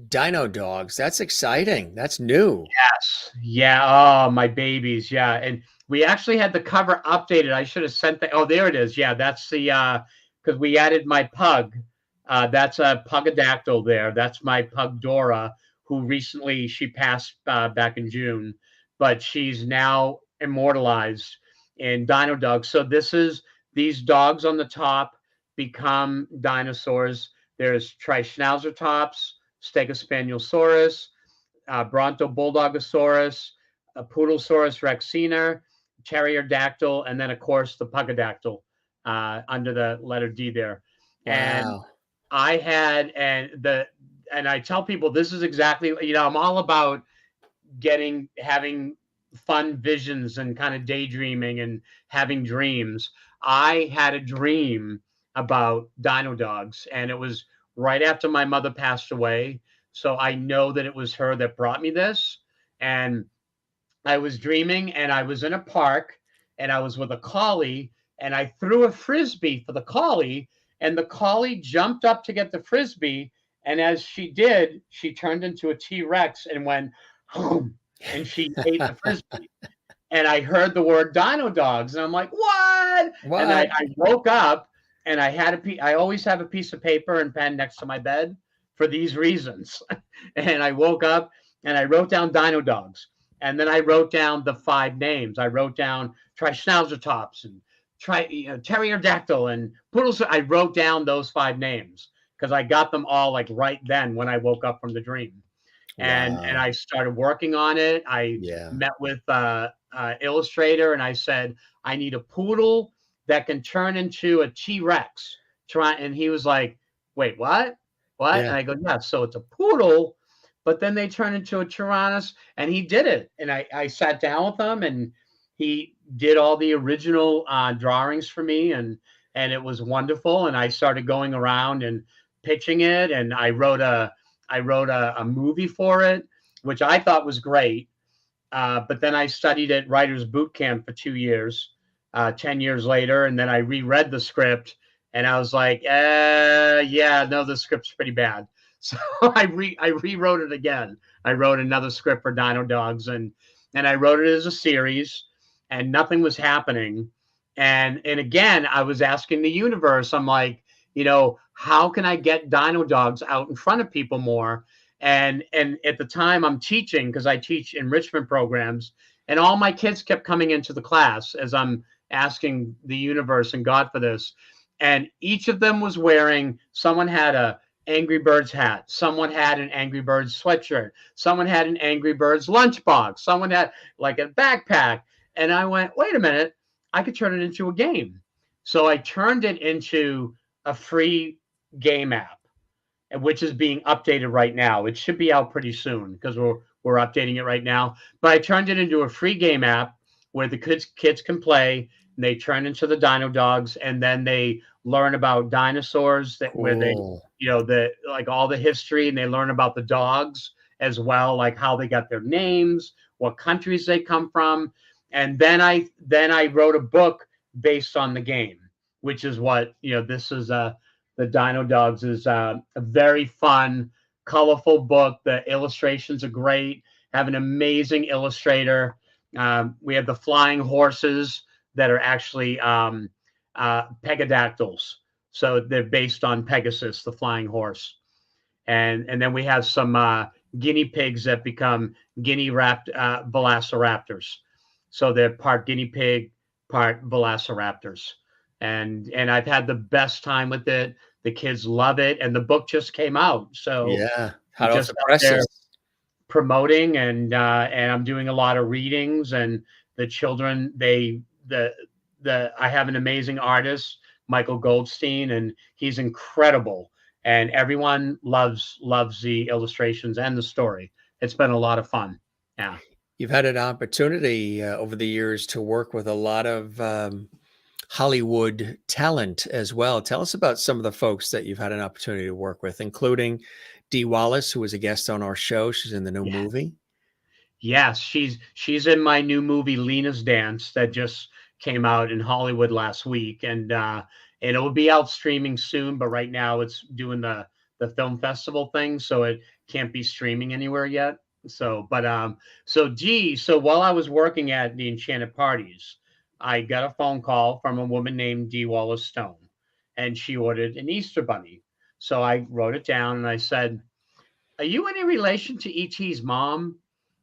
Dino Dogs. That's exciting. That's new. Yes. Yeah. Oh, my babies. Yeah. And we actually had the cover updated. I should have sent that. Oh, there it is. Yeah. That's the, because we added my pug. That's a pugadactyl there. That's my pug Dora, who recently she passed back in June, but she's now immortalized in Dino Dogs. So these dogs on the top become dinosaurs. There's Trischnauzer-tops, Stegospanielsaurus, Bronto Bulldogosaurus, Poodlesaurus rexina, Pterodactyl, and then of course the pugadactyl under the letter D there. And Wow. I had and I tell people this is exactly, I'm all about having fun visions and kind of daydreaming and having dreams. I had a dream about Dino Dogs, and it was right after my mother passed away. So I know that it was her that brought me this. And I was dreaming, and I was in a park, and I was with a collie, and I threw a frisbee for the collie, and the collie jumped up to get the frisbee. And as she did, she turned into a T-Rex and went, home, and she ate the frisbee. And I heard the word Dino Dogs, and I'm like, what? What? And I woke up, and I always have a piece of paper and pen next to my bed for these reasons. And I woke up, and I wrote down Dino Dogs. And then I wrote down the 5 names. I wrote down Trischnauzer-tops and Pterodactyl and Poodles. I wrote down those 5 names because I got them all like right then when I woke up from the dream. And Wow. I started working on it. I met with illustrator, and I said, I need a poodle that can turn into a T-Rex. And he was like, wait, what? What? Yeah. And I go, yeah, so it's a poodle, but then they turn into a Tyrannus, and he did it. And I sat down with him, and he did all the original drawings for me, and it was wonderful. And I started going around and pitching it, and I wrote a movie for it, which I thought was great. But then I studied at Writers Boot Camp for 2 years, 10 years later. And then I reread the script, and I was like, yeah, no, the script's pretty bad. So I rewrote it again. I wrote another script for Dino Dogs, and I wrote it as a series, and nothing was happening. And again, I was asking the universe, I'm like, how can I get Dino Dogs out in front of people more? And at the time I'm teaching, because I teach enrichment programs, and all my kids kept coming into the class as I'm asking the universe and God for this. and each of them was wearing, someone had a Angry Birds hat, someone had an Angry Birds sweatshirt, someone had an Angry Birds lunchbox, someone had like a backpack. And I went, wait a minute, I could turn it into a game. So I turned it into a free game app, which is being updated right now. It should be out pretty soon because we're updating it right now. But I turned it into a free game app where the kids can play. And they turn into the Dino Dogs, and then they learn about dinosaurs where they, like all the history, and they learn about the dogs as well, like how they got their names, what countries they come from. And then I wrote a book based on the game, which is what, this is the Dino Dogs is a very fun, colorful book. The illustrations are great. Have an amazing illustrator. We have the flying horses that are actually pegadactyls. So they're based on Pegasus, the flying horse. And then we have some guinea pigs that become velociraptors. So they're part guinea pig, part velociraptors. And I've had the best time with it. The kids love it. And the book just came out. So yeah, how else impressive. Promoting, and I'm doing a lot of readings, and the children, I have an amazing artist, Michael Goldstein, and he's incredible. And everyone loves the illustrations and the story. It's been a lot of fun. Yeah. You've had an opportunity over the years to work with a lot of Hollywood talent as well. Tell us about some of the folks that you've had an opportunity to work with, including Dee Wallace, who was a guest on our show. She's in the new movie. Yes, she's in my new movie, Lena's Dance, that just came out in Hollywood last week, and it will be out streaming soon. But right now, it's doing the film festival thing, so it can't be streaming anywhere yet. So while I was working at the Enchanted Parties, I got a phone call from a woman named Dee Wallace Stone, and she ordered an Easter bunny. So I wrote it down and I said, "Are you any relation to E.T.'s mom?"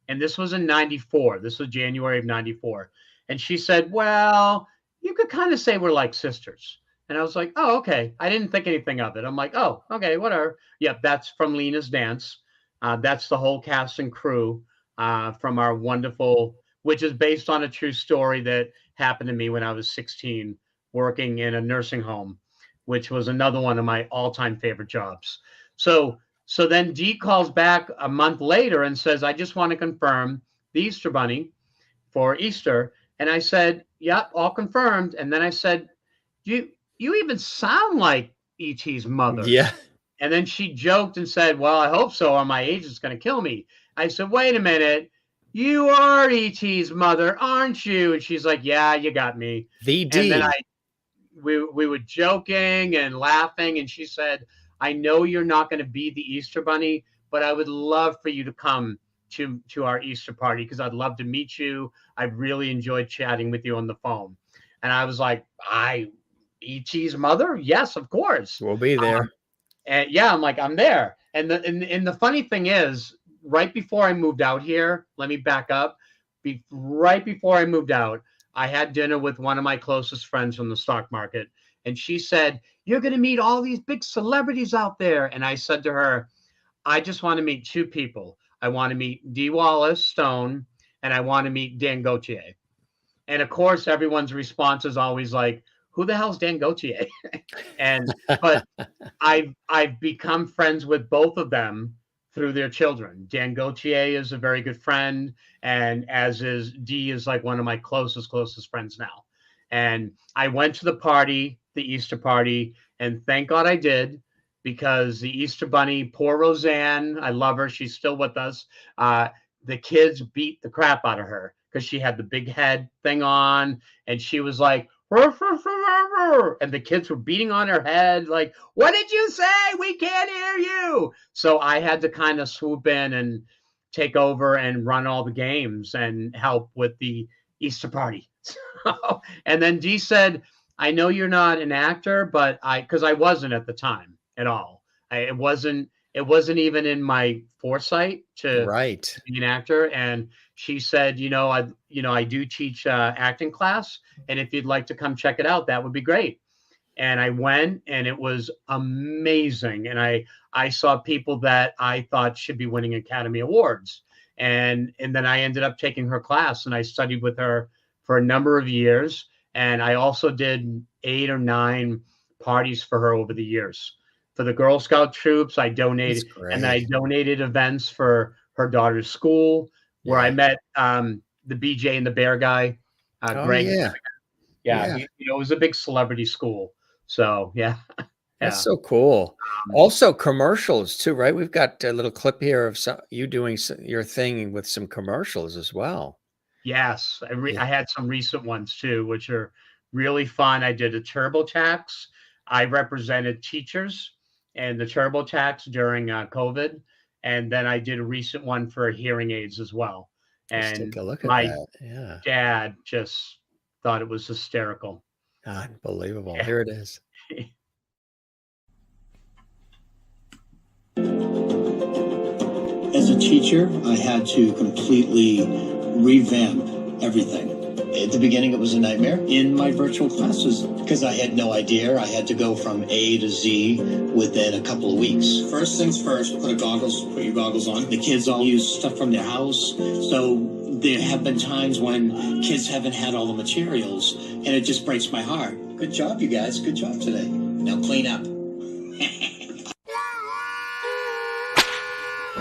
And this was in 94. This was January of 94. And she said, "Well, you could kind of say we're like sisters." And I was like, "Oh, okay." I didn't think anything of it. I'm like, "Oh, okay, whatever." Yep, that's from Lena's Dance. That's the whole cast and crew from our wonderful, which is based on a true story that happened to me when I was 16, working in a nursing home, which was another one of my all-time favorite jobs. So then Dee calls back a month later and says, "I just want to confirm the Easter bunny for Easter." And I said, "Yep, all confirmed." And then I said, you even sound like E.T.'s mother." Yeah. And then she joked and said, "Well, I hope so, or my agent's going to kill me." I said, "Wait a minute. You are E.T.'s mother, aren't you?" And she's like, "Yeah, you got me." The D. And then we were joking and laughing, and she said, "I know you're not going to be the Easter bunny, but I would love for you to come to our Easter party because I'd love to meet you. I really enjoyed chatting with you on the phone." And I was like, E.T.'s mother? Yes, of course. We'll be there. And yeah, I'm like, I'm there. And the funny thing is, right before I moved out here, let me back up. Right before I moved out, I had dinner with one of my closest friends from the stock market. And she said, "You're going to meet all these big celebrities out there." And I said to her, "I just want to meet two people. I want to meet Dee Wallace Stone, and I want to meet Dan Gauthier." And of course, everyone's response is always like, "Who the hell's Dan Gauthier?" But I've become friends with both of them through their children. Dan Gauthier is a very good friend, and as is Dee, is like one of my closest friends now. And I went to the party, the Easter party, and thank God I did, because the Easter bunny, poor Roseanne, I love her, she's still with us. The kids beat the crap out of her because she had the big head thing on, and she was like, "Ruff, ruff, ruff, ruff," and the kids were beating on her head like, "What did you say? We can't hear you." So I had to kind of swoop in and take over and run all the games and help with the Easter party. And then Dee said, "I know you're not an actor, but because I wasn't at the time at all. It wasn't even in my foresight to be an actor." And she said, I do teach acting class, and if you'd like to come check it out, that would be great. And I went, and it was amazing. And I saw people that I thought should be winning Academy Awards. And then I ended up taking her class, and I studied with her for a number of years. And I also did 8 or 9 parties for her over the years. For the Girl Scout troops, I donated, and then I donated events for her daughter's school, where I met the BJ and the Bear guy, Greg. Yeah. It was a big celebrity school. So That's so cool. Also commercials too, right? We've got a little clip here of you doing your thing with some commercials as well. Yes, I had some recent ones too, which are really fun. I did a TurboTax. I represented teachers and the TurboTax during COVID, and then I did a recent one for hearing aids as well. Let's And take a look at my that. dad just thought it was hysterical. Unbelievable. Here it is. As a teacher, I had to completely revamp everything. At the beginning, it was a nightmare in my virtual classes because I had no idea. I had to go from A to Z within a couple of weeks. First things first, put your goggles on. The kids all use stuff from their house. So there have been times when kids haven't had all the materials, and it just breaks my heart. Good job, you guys. Good job today. Now clean up.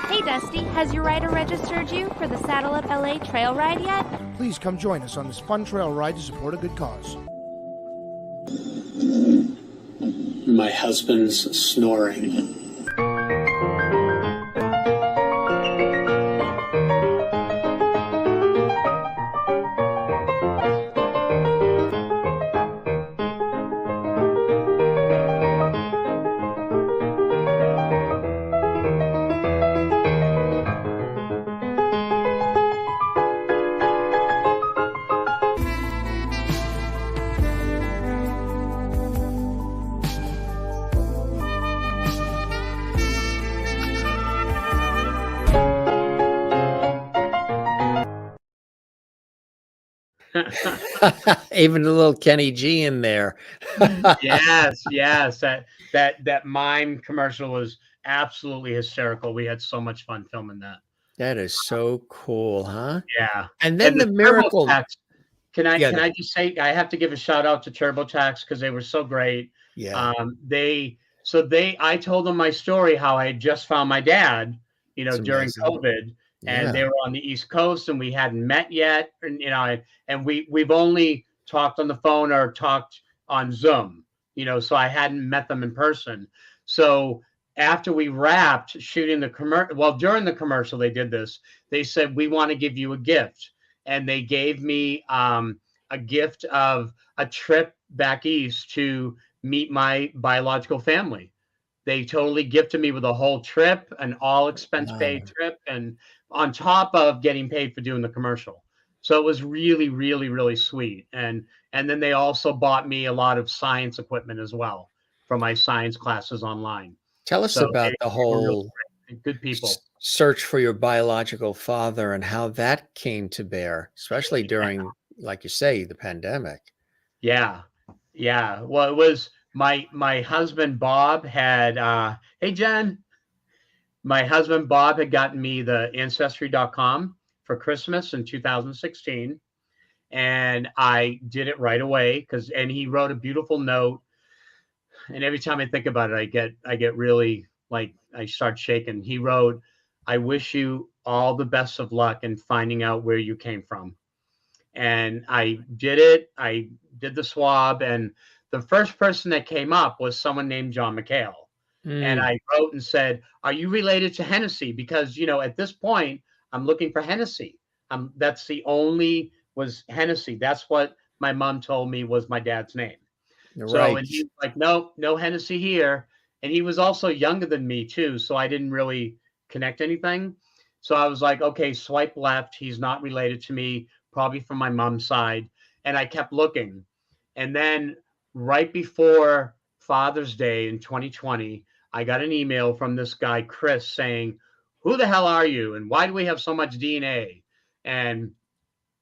Hey Dusty, has your rider registered you for the Saddle Up LA trail ride yet? Please come join us on this fun trail ride to support a good cause. My husband's snoring. Even a little Kenny G in there. yes. That mime commercial was absolutely hysterical. We had so much fun filming that. That is so cool, huh? Yeah. And then the miracle. Can I just say, I have to give a shout out to TurboTax because they were so great. Yeah. I told them my story, how I had just found my dad, during COVID. And they were on the East Coast, and we hadn't met yet. And we've only talked on the phone or talked on Zoom, so I hadn't met them in person. So after we wrapped shooting the commercial, well, during the commercial, they did this. They said, we want to give you a gift. And they gave me a gift of a trip back east to meet my biological family. They totally gifted me with a whole trip, an all expense paid trip, and on top of getting paid for doing the commercial. So it was really, really, really sweet. And then they also bought me a lot of science equipment as well for my science classes online. Tell us about the whole good people search for your biological father and how that came to bear, especially during, like you say, the pandemic. Yeah. Well, it was my husband, Bob, had, hey, Jen. My husband, Bob, had gotten me the Ancestry.com for Christmas in 2016. And I did it right away and he wrote a beautiful note. And every time I think about it, I get really, like, I start shaking. He wrote, I wish you all the best of luck in finding out where you came from. And I did it. I did the swab. And the first person that came up was someone named John McHale. And I wrote and said, are you related to Hennessy? Because, at this point, I'm looking for Hennessy. That's was Hennessy. That's what my mom told me was my dad's name. So, and he was like, no Hennessy here. And he was also younger than me too. So I didn't really connect anything. So I was like, okay, swipe left. He's not related to me, probably from my mom's side. And I kept looking. And then right before Father's Day in 2020, I got an email from this guy, Chris, saying, who the hell are you? And why do we have so much DNA? And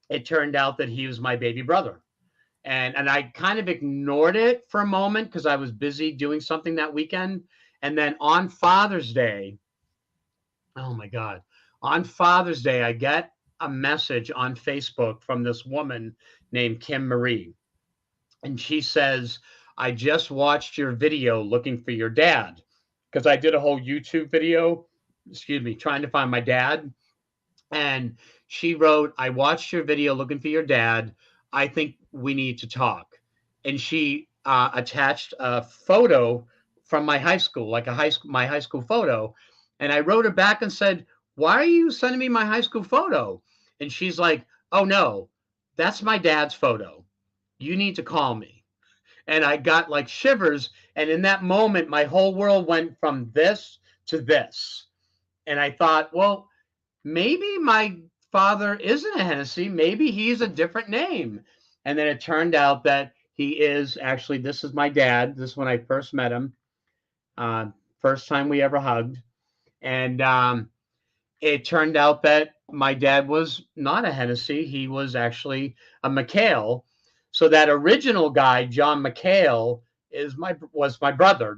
it turned out that he was my baby brother. And I kind of ignored it for a moment because I was busy doing something that weekend. And then on Father's Day, oh my God, on Father's Day, I get a message on Facebook from this woman named Kim Marie. And she says, I just watched your video looking for your dad. Because I did a whole YouTube video, trying to find my dad. And she wrote, I watched your video looking for your dad. I think we need to talk. And she attached a photo from my high school, like my high school photo. And I wrote her back and said, why are you sending me my high school photo? And she's like, oh no, that's my dad's photo. You need to call me. And I got like shivers. And in that moment, my whole world went from this to this. And I thought, well, maybe my father isn't a Hennessy. Maybe he's a different name. And then it turned out that he is actually, this is my dad. This is when I first met him. First time we ever hugged. And it turned out that my dad was not a Hennessy. He was actually a McHale. So that original guy, John McHale, is my brother,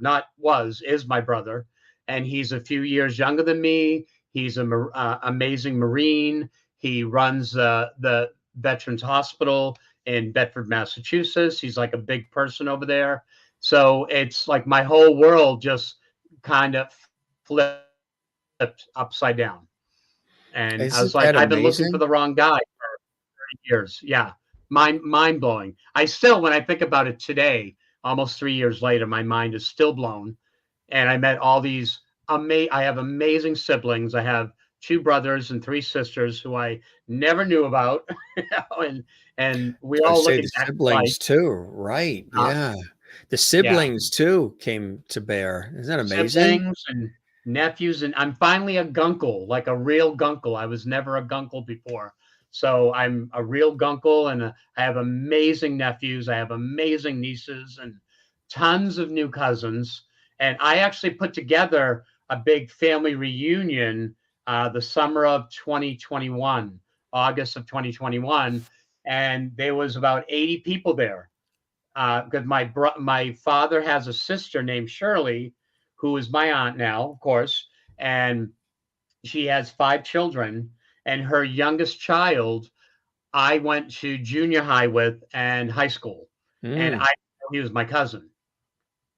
is my brother. And he's a few years younger than me. He's an amazing Marine. He runs the Veterans Hospital in Bedford, Massachusetts. He's like a big person over there. So it's like my whole world just kind of flipped upside down. And I was like, I've been looking for the wrong guy for 30 years. Yeah, mind blowing. I still, when I think about it today, almost 3 years later, my mind is still blown. And I met all these I have amazing siblings. I have 2 brothers and 3 sisters who I never knew about. and we all look at the siblings too, right? Yeah, the siblings too came to bear. Isn't that amazing? Siblings and nephews, and I'm finally a gunkle, like a real gunkle. I was never a gunkle before, so I'm a real gunkle, and I have amazing nephews. I have amazing nieces and tons of new cousins. And I actually put together a big family reunion the summer of 2021, August of 2021, and there was about 80 people there. Because my father has a sister named Shirley, who is my aunt now, of course, and she has 5 children. And her youngest child, I went to junior high with and high school, and he was my cousin,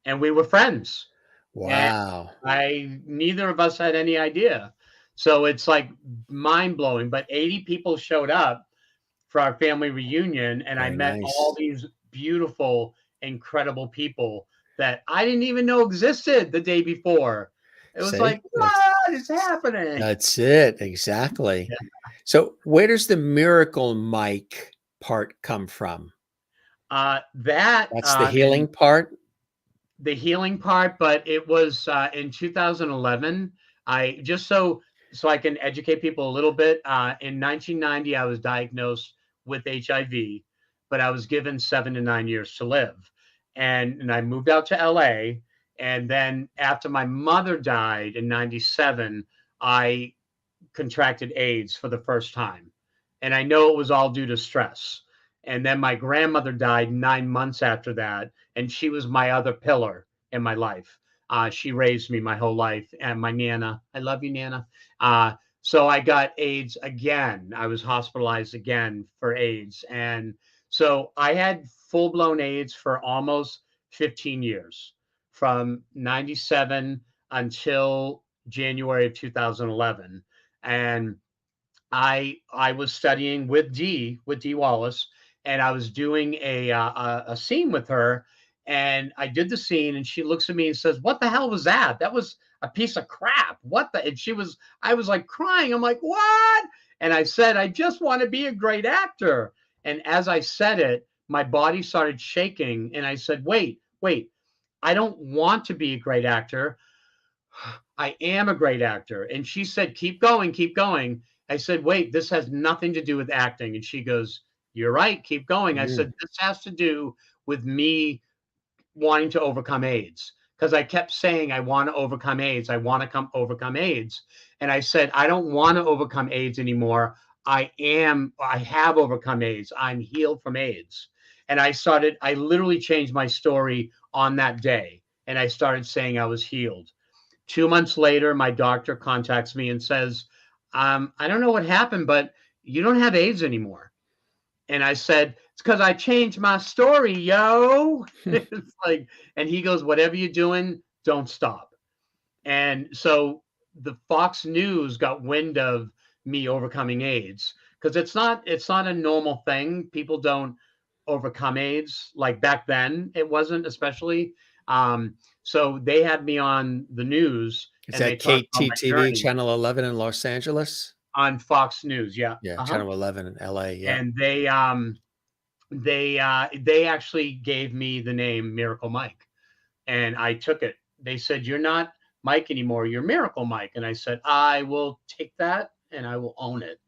and we were friends. Wow. Neither of us had any idea. So it's like mind blowing, but 80 people showed up for our family reunion. And I met all these beautiful, incredible people that I didn't even know existed the day before. It was like, what is happening? That's it. Exactly. Yeah. So where does the Miracle Mike part come from? That's the healing part. The healing part, but it was in 2011. I just so I can educate people a little bit. In 1990, I was diagnosed with HIV, but I was given 7 to 9 years to live, and I moved out to LA. And then after my mother died in 97, I contracted AIDS for the first time, and I know it was all due to stress. And then my grandmother died 9 months after that. And she was my other pillar in my life. She raised me my whole life. And my Nana, I love you, Nana. So I got AIDS again. I was hospitalized again for AIDS. And so I had full-blown AIDS for almost 15 years, from 97 until January of 2011. And I was studying with Dee Wallace. And I was doing a scene with her, and I did the scene, and she looks at me and says, "What the hell was that? That was a piece of crap. What the?" And I was like crying. I'm like, "What?" And I said, "I just want to be a great actor." And as I said it, my body started shaking, and I said, "Wait, I don't want to be a great actor. I am a great actor." And she said, "Keep going, keep going." I said, "Wait, this has nothing to do with acting." And she goes, "You're right. Keep going." I said, "This has to do with me wanting to overcome AIDS." Because I kept saying, I want to overcome AIDS. I want to overcome AIDS. And I said, I don't want to overcome AIDS anymore. I have overcome AIDS. I'm healed from AIDS. And I literally changed my story on that day. And I started saying I was healed. 2 months later, my doctor contacts me and says, I don't know what happened, but you don't have AIDS anymore. And I said, it's because I changed my story, yo. It's like, and he goes, whatever you're doing, don't stop. And so the Fox News got wind of me overcoming AIDS, because it's not a normal thing. People don't overcome AIDS. Like back then, it wasn't, especially. So they had me on the news. Is that KTTV Channel 11 in Los Angeles? On Fox News, yeah. Yeah, Channel 11 in LA, yeah. And they actually gave me the name Miracle Mike, and I took it. They said, you're not Mike anymore, you're Miracle Mike. And I said, I will take that and I will own it.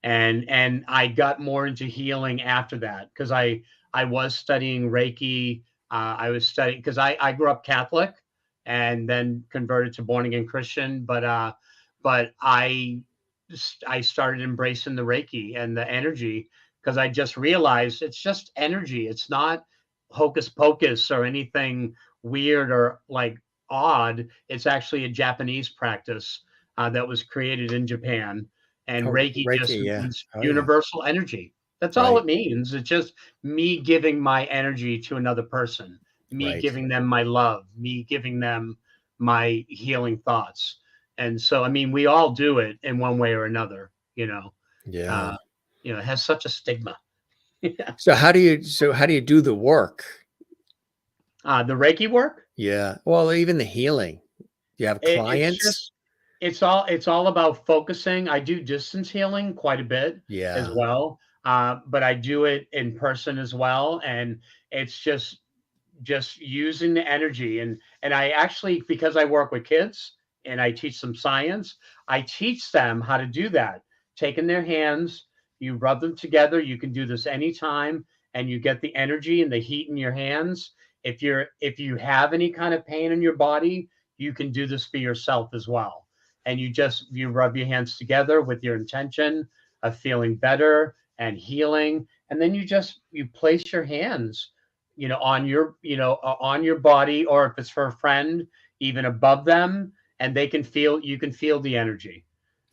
And I got more into healing after that, because I was studying Reiki. I was studying, because I grew up Catholic and then converted to born again Christian, but I started embracing the Reiki and the energy, because I just realized it's just energy. It's not hocus pocus or anything weird or like odd. It's actually a Japanese practice that was created in Japan. And Reiki just means universal energy. That's all it means. It's just me giving my energy to another person, me giving them my love, me giving them my healing thoughts. And so, I mean, we all do it in one way or another, you know. Yeah. You know, it has such a stigma. Yeah. So how do you do the work? The Reiki work? Yeah. Well, even the healing. You have clients? It's all about focusing. I do distance healing quite a bit as well. But I do it in person as well. And it's just using the energy. And I actually, because I work with kids and I teach them science, I teach them how to do that. Taking their hands, you rub them together. You can do this anytime, and you get the energy and the heat in your hands. If you have any kind of pain in your body, you can do this for yourself as well. And you rub your hands together with your intention of feeling better and healing. And then you place your hands, on your body, or if it's for a friend, even above them, and you can feel the energy.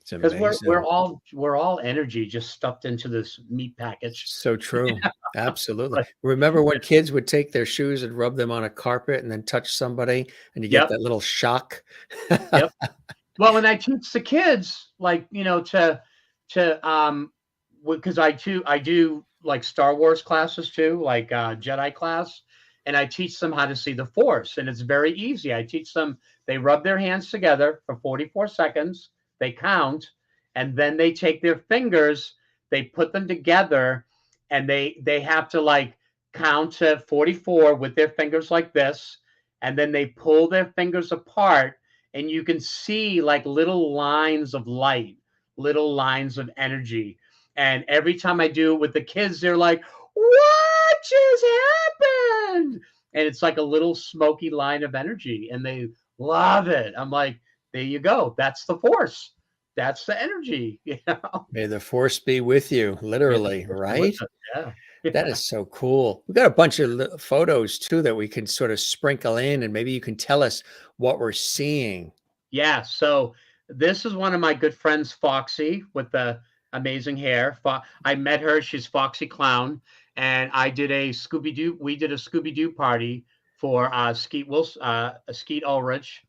Because we're all energy just stuffed into this meat package. So true. Absolutely. Remember when kids would take their shoes and rub them on a carpet and then touch somebody, and you get that little shock? Yep. Well, when I teach the kids, like, because I do like Star Wars classes too, like Jedi class, and I teach them how to see the Force, and it's very easy. I teach them, they rub their hands together for 44 seconds, they count, and then they take their fingers, they put them together, and they have to like count to 44 with their fingers like this, and then they pull their fingers apart, and you can see like little lines of light, little lines of energy. And every time I do it with the kids, they're like, what just happened? And it's like a little smoky line of energy, and they love it. I'm like, there you go. That's the Force. That's the energy. May the Force be with you, literally, right? Yeah. That is so cool. We've got a bunch of photos too that we can sort of sprinkle in, and maybe you can tell us what we're seeing. Yeah. So this is one of my good friends, Foxy, with the amazing hair. I met her. She's Foxy Clown. And I did a Scooby-Doo. We did a Scooby-Doo party for Skeet Wilson, Skeet Ulrich,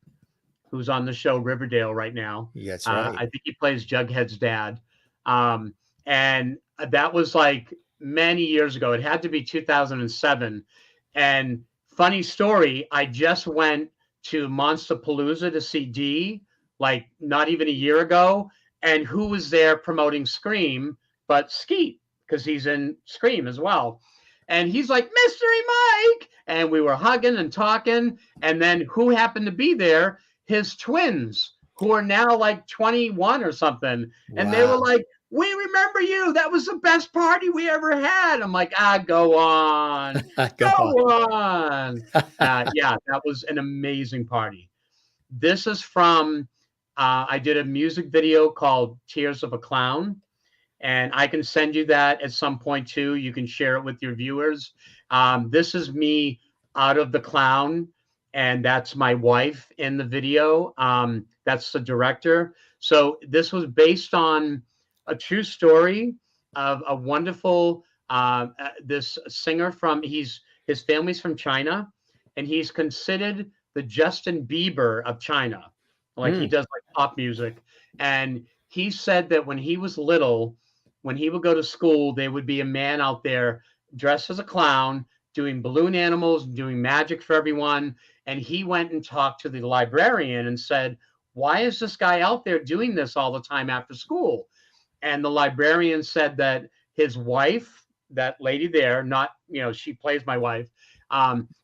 who's on the show Riverdale right now. Yeah, that's right. I think he plays Jughead's dad. And that was like many years ago. It had to be 2007. And funny story, I just went to Monsterpalooza to see Dee, like not even a year ago. And who was there promoting Scream but Skeet, because he's in Scream as well. And he's like, Mystery Mike! And we were hugging and talking. And then who happened to be there? His twins, who are now like 21 or something. And they were like, we remember you. That was the best party we ever had. I'm like, go on. go on. Yeah, that was an amazing party. This is from, I did a music video called Tears of a Clown. And I can send you that at some point too. You can share it with your viewers. This is me out of the clown, and that's my wife in the video. That's the director. So this was based on a true story of a wonderful this singer from his family's from China, and he's considered the Justin Bieber of China. Like he does like pop music. And he said that when he was little, when he would go to school, there would be a man out there dressed as a clown, doing balloon animals, doing magic for everyone. And he went and talked to the librarian and said, why is this guy out there doing this all the time after school? And the librarian said that his wife, that lady there, not, you know, she plays my wife,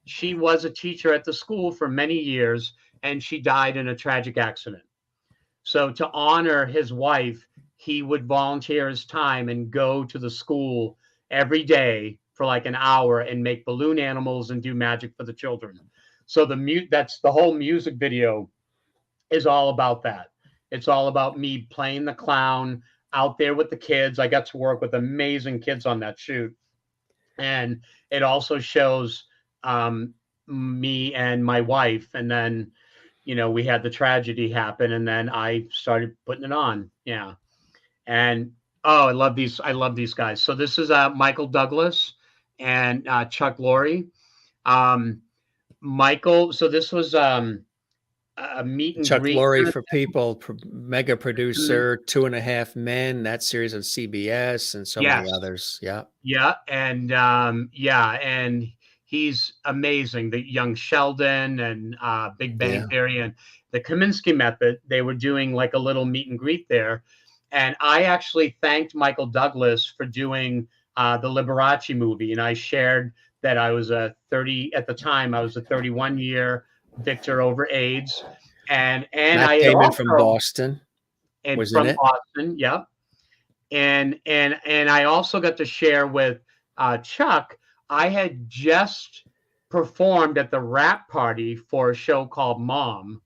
she was a teacher at the school for many years, and she died in a tragic accident. So to honor his wife, he would volunteer his time and go to the school every day for like an hour and make balloon animals and do magic for the children. So that's the whole music video is all about that. It's all about me playing the clown out there with the kids. I got to work with amazing kids on that shoot. And it also shows me and my wife. And then, you know, we had the tragedy happen, and then I started putting it on. Yeah. And oh, I love these guys. So this is Michael Douglas and Chuck Lorre. Michael, so this was a meet and Chuck greet. Lorre, for people, mega producer, 2.5 Men, that series on CBS, and so many others. Yeah. Yeah. And and he's amazing. The Young Sheldon and Big Bang Theory and the Kaminsky Method, they were doing like a little meet and greet there. And I actually thanked Michael Douglas for doing the Liberace movie. And I shared that I was at the time, I was a 31-year victor over AIDS. And Matt I Damon also, from Boston. And was from in it. Boston, yeah. And I also got to share with Chuck. I had just performed at the wrap party for a show called Mom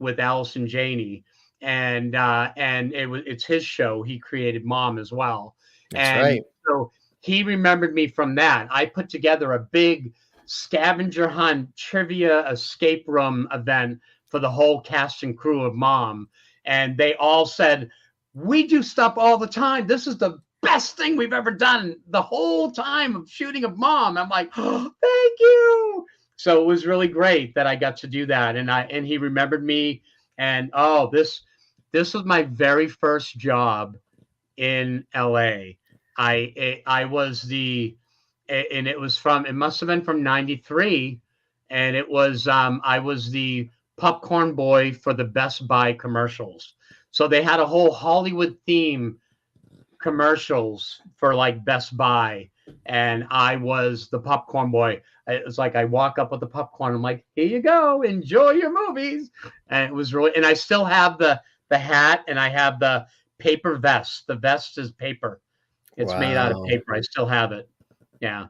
with Allison Janney, and it's his show. He created Mom as well. That's right. So he remembered me from that. I put together a big scavenger hunt trivia escape room event for the whole cast and crew of Mom, and they all said, "We do stuff all the time. This is the best thing we've ever done the whole time of shooting of Mom." I'm like, oh, thank you. So it was really great that I got to do that. And he remembered me. And this was my very first job in LA. I was it must have been from 93. And it was, I was the popcorn boy for the Best Buy commercials. So they had a whole Hollywood theme commercials for like Best Buy, and I was the popcorn boy. It was like I walk up with the popcorn. I'm like, here you go, enjoy your movies. And it was really, and I still have the hat, and I have the paper vest. The vest is paper. It's made out of paper. I still have it. Yeah.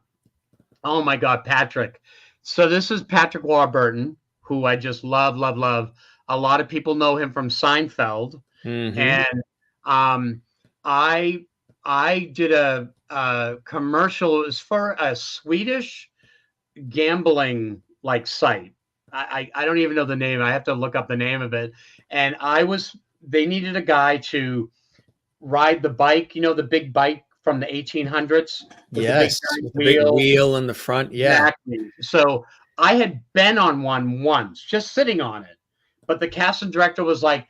Oh my God, Patrick. So this is Patrick Warburton, who I just love, love, love. A lot of people know him from Seinfeld. And I did a commercial. It was for a Swedish gambling like site. I don't even know the name. I have to look up the name of it. And they needed a guy to ride the bike, you know, the big bike from the 1800s. Yes, the big wheel in the front. Yeah. Exactly. So I had been on one once, just sitting on it. But the casting director was like,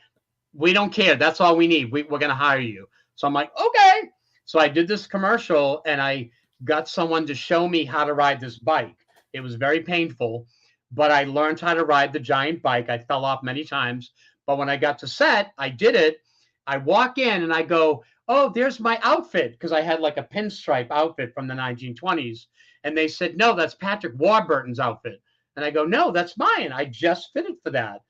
we don't care. That's all we need. We're going to hire you. So I'm like, okay. So I did this commercial, and I got someone to show me how to ride this bike. It was very painful, but I learned how to ride the giant bike. I fell off many times, but when I got to set, I did it. I walk in and I go, oh, there's my outfit, because I had like a pinstripe outfit from the 1920s. And they said, no, that's Patrick Warburton's outfit. And I go, no, that's mine. I just fitted for that.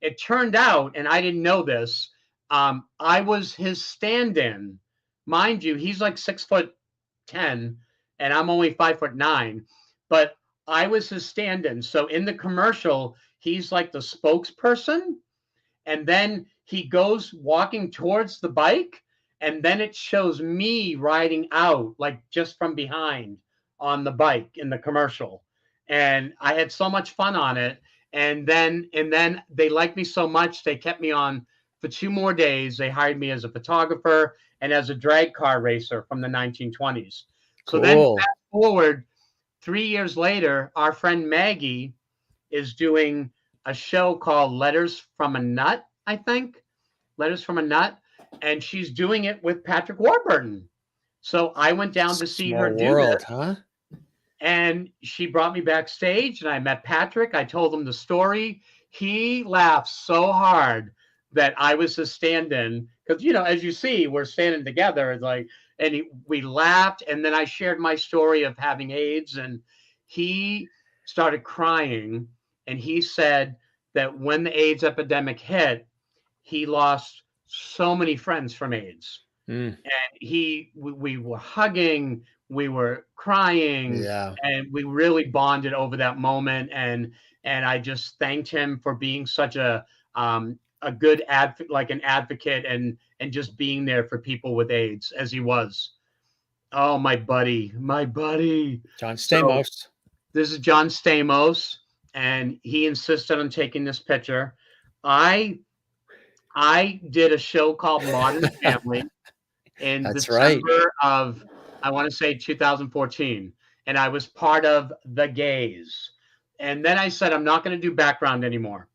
It turned out, and I didn't know this, I was his stand-in. Mind you, he's like 6'10", and I'm only 5'9", but I was his stand-in. So in the commercial, he's like the spokesperson, and then he goes walking towards the bike, and then it shows me riding out, like just from behind on the bike in the commercial. And I had so much fun on it. And then they liked me so much, they kept me on for 2 more days. They hired me as a photographer and as a drag car racer from the 1920s. So then fast forward 3 years later, our friend Maggie is doing a show called Letters from a Nut, I think. Letters from a Nut. And she's doing it with Patrick Warburton. So I went down to see her do world, this. huh? And she brought me backstage, and I met Patrick. I told him the story. He laughed so hard that I was his stand-in. Because, you know, as you see, we're standing together. It's like, and we laughed. And then I shared my story of having AIDS. And he started crying. And he said that when the AIDS epidemic hit, he lost so many friends from AIDS. And we were hugging, we were crying, and we really bonded over that moment. And I just thanked him for being such a good advocate and just being there for people with AIDS as he was. Oh, my buddy, John Stamos. So, this is John Stamos, and he insisted on taking this picture. I did a show called Modern Family in December of, I want to say 2014. And I was part of The Gays. And then I said, I'm not going to do background anymore.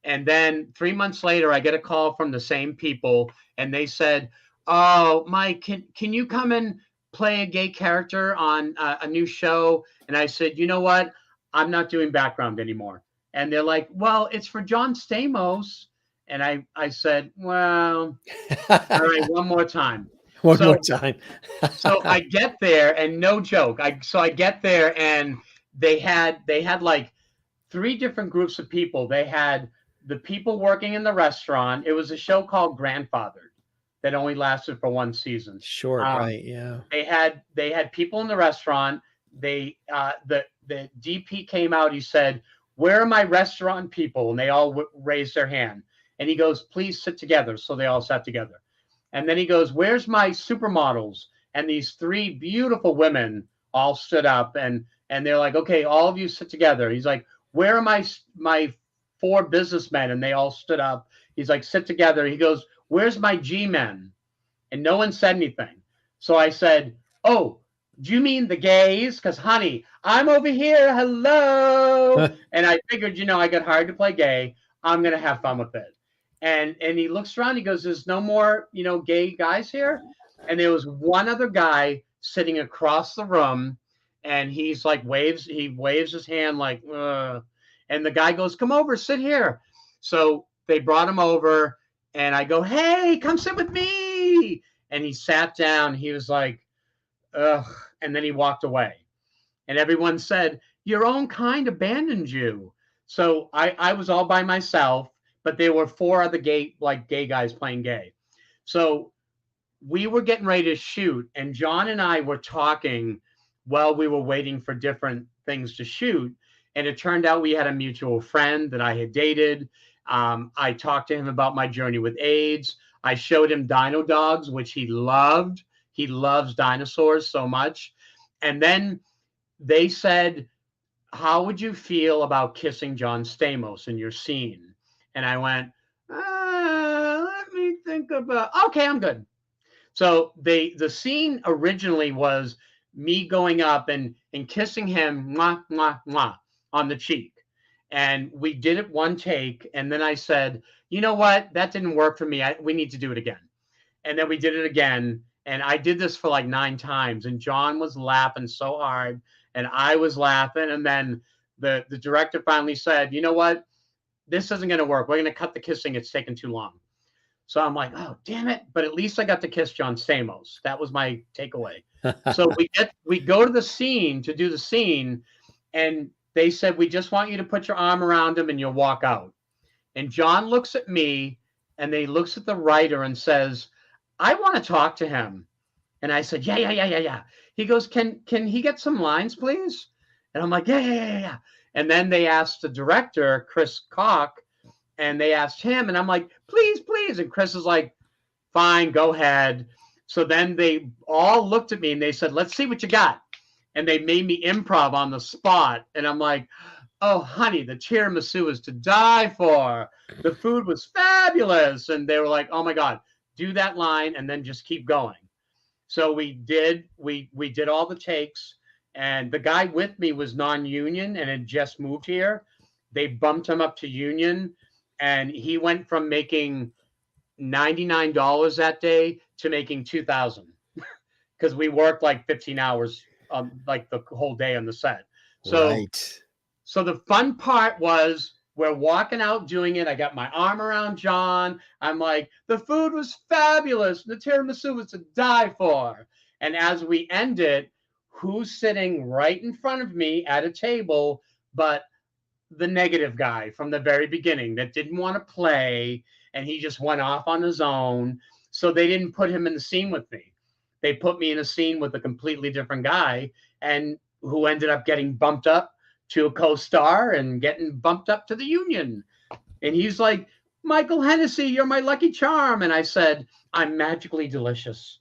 And then 3 months later, I get a call from the same people. And they said, oh, Mike, can you come and play a gay character on a new show? And I said, you know what? I'm not doing background anymore. And they're like, well, it's for John Stamos. And I said, well, all right, one more time. One more time. So I get there, and no joke. I get there, and they had like 3 different groups of people. They had the people working in the restaurant. It was a show called Grandfathered that only lasted for 1 season. Sure, right, yeah. They had people in the restaurant. The DP came out. He said, where are my restaurant people? And they all raised their hand. And he goes, please sit together. So they all sat together. And then he goes, where's my supermodels? And these 3 beautiful women all stood up, and they're like, okay, all of you sit together. He's like, where are my 4 businessmen? And they all stood up. He's like, sit together. He goes, where's my G-men? And no one said anything. So I said, oh, do you mean the gays? Because, honey, I'm over here. Hello. And I figured, you know, I got hired to play gay. I'm going to have fun with it. And he looks around, he goes, there's no more, you know, gay guys here. And there was one other guy sitting across the room, and he's like, he waves his hand like, ugh. And the guy goes, come over, sit here. So they brought him over, and I go, hey, come sit with me. And he sat down. He was like, ugh. And then he walked away. And everyone said, your own kind abandoned you. So I was all by myself. But there were 4 other gay guys playing gay. So we were getting ready to shoot, and John and I were talking while we were waiting for different things to shoot. And it turned out we had a mutual friend that I had dated. I talked to him about my journey with AIDS. I showed him Dino Dogs, which he loved. He loves dinosaurs so much. And then they said, how would you feel about kissing John Stamos in your scene? And I went, let me think about, okay, I'm good. So the scene originally was me going up and kissing him mwah, mwah, mwah, on the cheek. And we did it 1 take. And then I said, you know what? That didn't work for me. We need to do it again. And then we did it again. And I did this for like 9 times. And John was laughing so hard. And I was laughing. And then the director finally said, you know what? This isn't going to work. We're going to cut the kissing. It's taken too long. So I'm like, oh, damn it. But at least I got to kiss John Stamos. That was my takeaway. So we go to the scene to do the scene. And they said, we just want you to put your arm around him and you'll walk out. And John looks at me, and then he looks at the writer and says, I want to talk to him. And I said, yeah. He goes, can he get some lines, please? And I'm like, yeah. And then they asked the director, Chris Koch, and they asked him, and I'm like, please. And Chris is like, fine, go ahead. So then they all looked at me and they said, let's see what you got. and they made me improv on the spot. And I'm like, oh, honey, the tiramisu is to die for. The food was fabulous. And they were like, oh my God, do that line and then just keep going. So we did all the takes, and the guy with me was non-union and had just moved here. They bumped him up to union, and he went from making $99 that day to making $2,000 because we worked like 15 hours, like the whole day on the set. So, Right. So the fun part was we're walking out doing it. I got my arm around John. I'm like, the food was fabulous. The tiramisu was to die for. And as we end it, who's sitting right in front of me at a table, but the negative guy from the very beginning that didn't want to play, and he just went off on his own. So they didn't put him in the scene with me. They put me in a scene with a completely different guy, and who ended up getting bumped up to a co-star and getting bumped up to the union. And he's like, Michael Hennessy, you're my lucky charm. And I said, I'm magically delicious.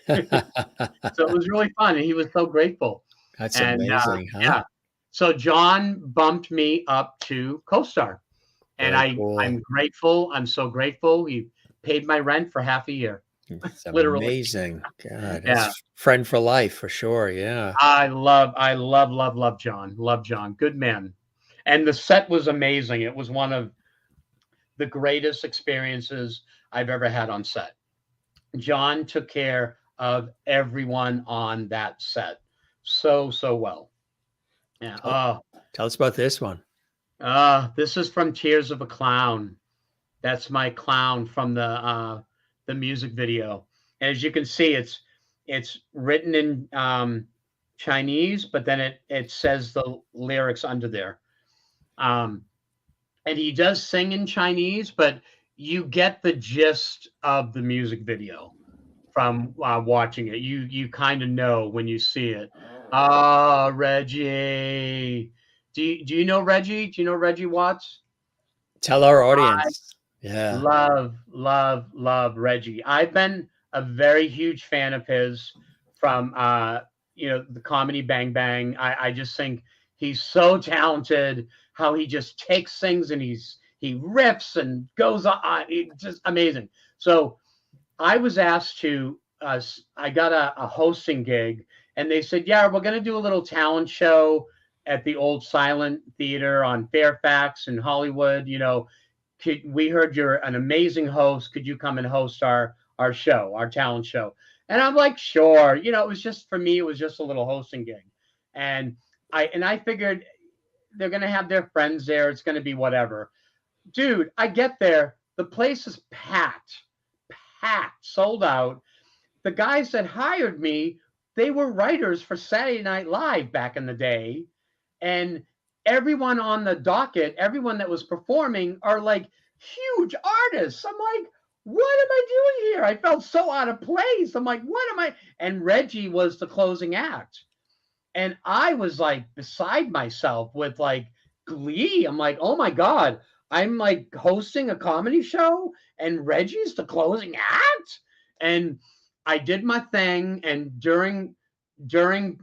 So it was really fun. And he was so grateful. That's amazing, huh? Yeah. So John bumped me up to co-star. And Cool. I'm grateful. I'm so grateful. He paid my rent for half a year. It's Literally. amazing. God, Yeah. it's friend for life for sure. Yeah. I love John. Love John. Good man. And the set was amazing. It was one of the greatest experiences I've ever had on set. John took care of everyone on that set so well. Yeah. Tell us about this one. This is from Tears of a Clown. That's my clown from the music video. And as you can see, it's written in Chinese, but then it says the lyrics under there. And he does sing in Chinese, but you get the gist of the music video from watching it. You kind of know when you see it. Reggie. Do you know Reggie? Do you know Reggie Watts? Tell our audience. Yeah. Love Reggie. I've been a very huge fan of his from the comedy Bang Bang. I just think he's so talented, how he just takes things and he riffs and goes on. It's just amazing. So I was asked to I got a hosting gig, and they said, yeah, we're going to do a little talent show at the old Silent Theater on Fairfax in Hollywood. We heard you're an amazing host. Could you come and host our show, our talent show? And I'm like, sure. It was just, for me, it was just a little hosting gig. And I figured they're going to have their friends there. It's going to be whatever. Dude, I get there. The place is packed, sold out. The guys that hired me, they were writers for Saturday Night Live back in the day. And everyone on the docket, everyone that was performing are like huge artists. I'm like, what am I doing here? I felt so out of place. I'm like, what am I? And Reggie was the closing act. And I was like beside myself with like glee. I'm like, oh my God, I'm like hosting a comedy show and Reggie's the closing act. And I did my thing. And during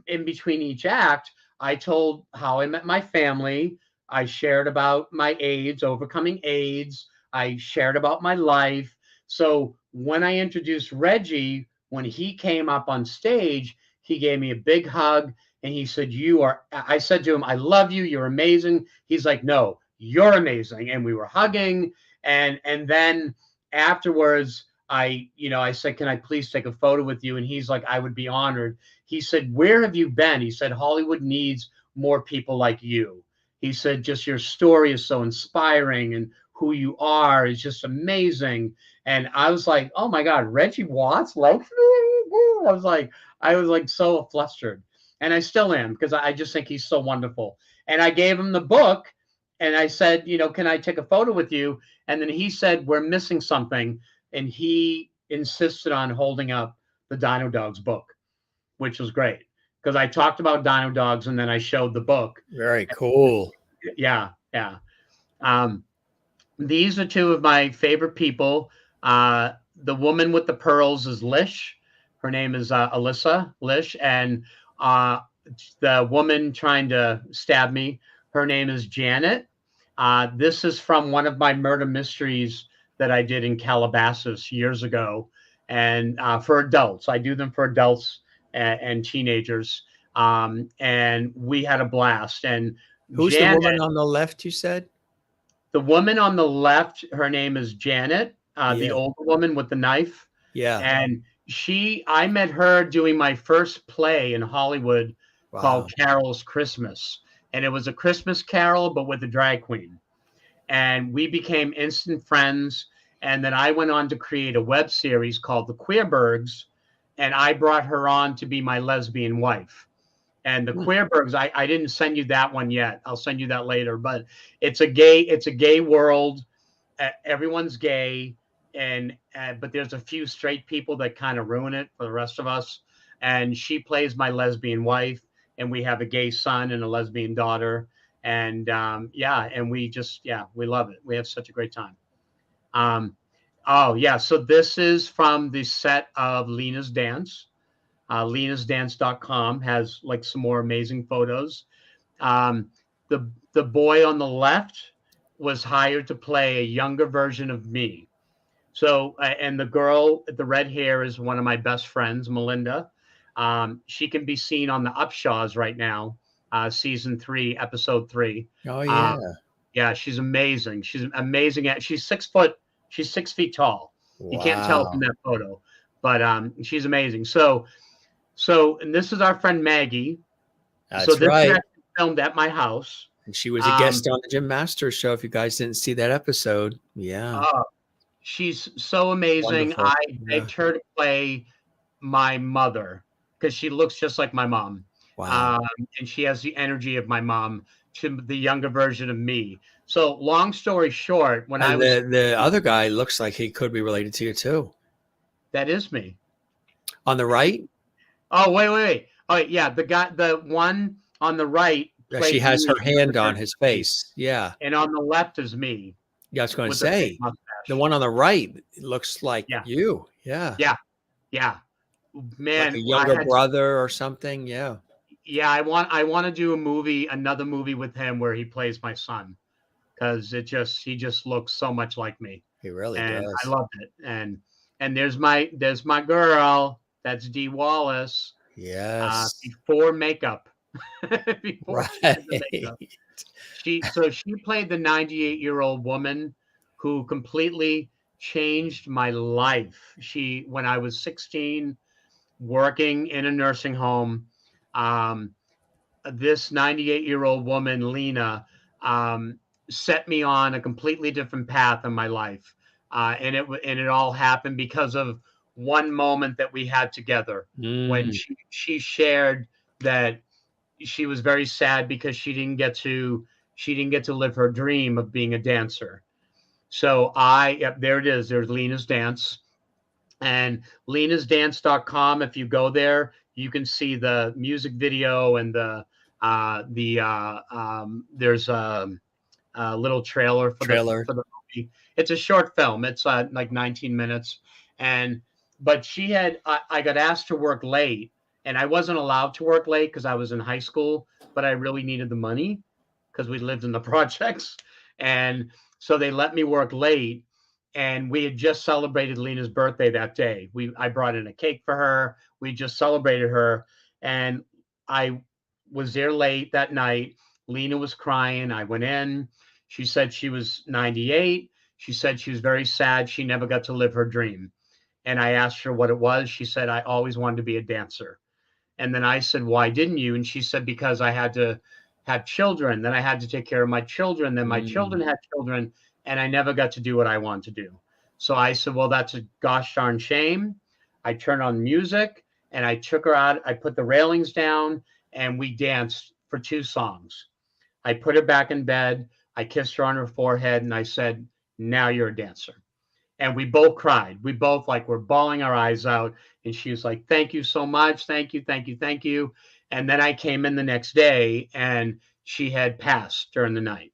in between each act, I told how I met my family. I shared about my AIDS, overcoming AIDS. I shared about my life. So when I introduced Reggie, when he came up on stage, he gave me a big hug and he said, I said to him, I love you. You're amazing. He's like, no, you're amazing. And we were hugging. And then afterwards, I said, can I please take a photo with you? And he's like, I would be honored. He said, where have you been? He said, Hollywood needs more people like you. He said, just your story is so inspiring and who you are is just amazing. And I was like, oh my God, Reggie Watts likes me? I was like so flustered. And I still am, because I just think he's so wonderful. And I gave him the book and I said, can I take a photo with you? And then he said, we're missing something. And he insisted on holding up the Dino Dogs book, which was great because I talked about Dino Dogs and then I showed the book. Very cool. Yeah. These are two of my favorite people. The woman with the pearls is Lish. Her name is Alyssa Lish. And the woman trying to stab me, her name is Janet. This is from one of my murder mysteries that I did in Calabasas years ago, and for adults. I do them for adults and teenagers, and we had a blast. And Who's Janet, the woman on the left, you said? the woman on the left, her name is Janet, Yeah. the older woman with the knife. Yeah. And I met her doing my first play in Hollywood called Carol's Christmas. And it was a Christmas carol, but with a drag queen. And we became instant friends. And then I went on to create a web series called The Queerbergs. And I brought her on to be my lesbian wife. And The Queerbergs, I didn't send you that one yet. I'll send you that later. But it's a gay world. Everyone's gay. But there's a few straight people that kind of ruin it for the rest of us. And she plays my lesbian wife, and we have a gay son and a lesbian daughter. And and we love it. We have such a great time. So this is from the set of Lena's Dance. Lena'sDance.com has like some more amazing photos. The boy on the left was hired to play a younger version of me. So, and the girl, the red hair, is one of my best friends, Melinda. She can be seen on the Upshaws right now, season 3, episode 3. Oh yeah. Yeah, she's amazing. She's amazing. She's 6 foot. She's 6 feet tall. Wow. You can't tell from that photo, but she's amazing. So, and this is our friend Maggie. That's so this right. is actually filmed at my house. And she was a guest on the Jim Masters show. If you guys didn't see that episode, yeah. She's so amazing. Wonderful. I begged her to play my mother because she looks just like my mom. Wow. And she has the energy of my mom to the younger version of me. So long story short, when the other guy looks like he could be related to you too. That is me. On the right? Oh, wait. Oh, yeah. The one on the right. She has her hand on his face. Yeah. And on the left is me. Yeah, I was going to say, the one on the right looks like you. Yeah. Yeah. Man, like a younger brother or something. Yeah. Yeah, I want to do another movie with him where he plays my son, because he just looks so much like me. He really does. I loved it. And there's my girl. That's Dee Wallace. Yes. Before makeup. Right. She played the 98-year-old woman who completely changed my life. When I was 16, working in a nursing home, this 98-year-old woman, Lena, set me on a completely different path in my life. And it all happened because of one moment that we had together when she shared that she was very sad because she didn't get to live her dream of being a dancer. So there it is. There's Lena's Dance, and Lena'sDance.com. If you go there, you can see the music video and there's a little trailer for the movie. It's a short film. It's like 19 minutes. But I got asked to work late, and I wasn't allowed to work late because I was in high school, but I really needed the money because we lived in the projects. And so they let me work late, and we had just celebrated Lena's birthday that day. I brought in a cake for her. We just celebrated her, and I was there late that night. Lena was crying. I went in. She said she was 98. She said she was very sad. She never got to live her dream. And I asked her what it was. She said, I always wanted to be a dancer. And then I said, why didn't you? And she said, because I had to have children. Then I had to take care of my children. Then my children had children, and I never got to do what I wanted to do. So I said, well, that's a gosh darn shame. I turned on music, and I took her out. I put the railings down, and we danced for 2 songs. I put her back in bed. I kissed her on her forehead, and I said, now you're a dancer. And we both cried. We both were bawling our eyes out. And she was like, thank you so much. Thank you, thank you, thank you. And then I came in the next day, and she had passed during the night.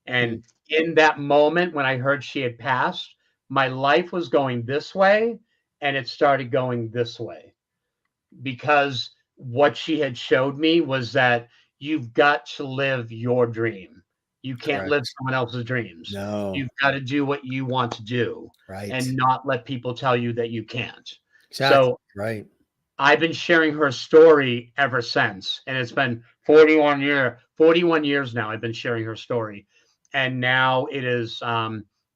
And in that moment, when I heard she had passed, my life was going this way, and it started going this way. Because what she had showed me was that you've got to live your dream. You can't live Correct. someone else's dreams. No. You've got to do what you want to do Right. and not let people tell you that you can't. Exactly. So Right. I've been sharing her story ever since, and it's been 41 years now. I've been sharing her story, and now it is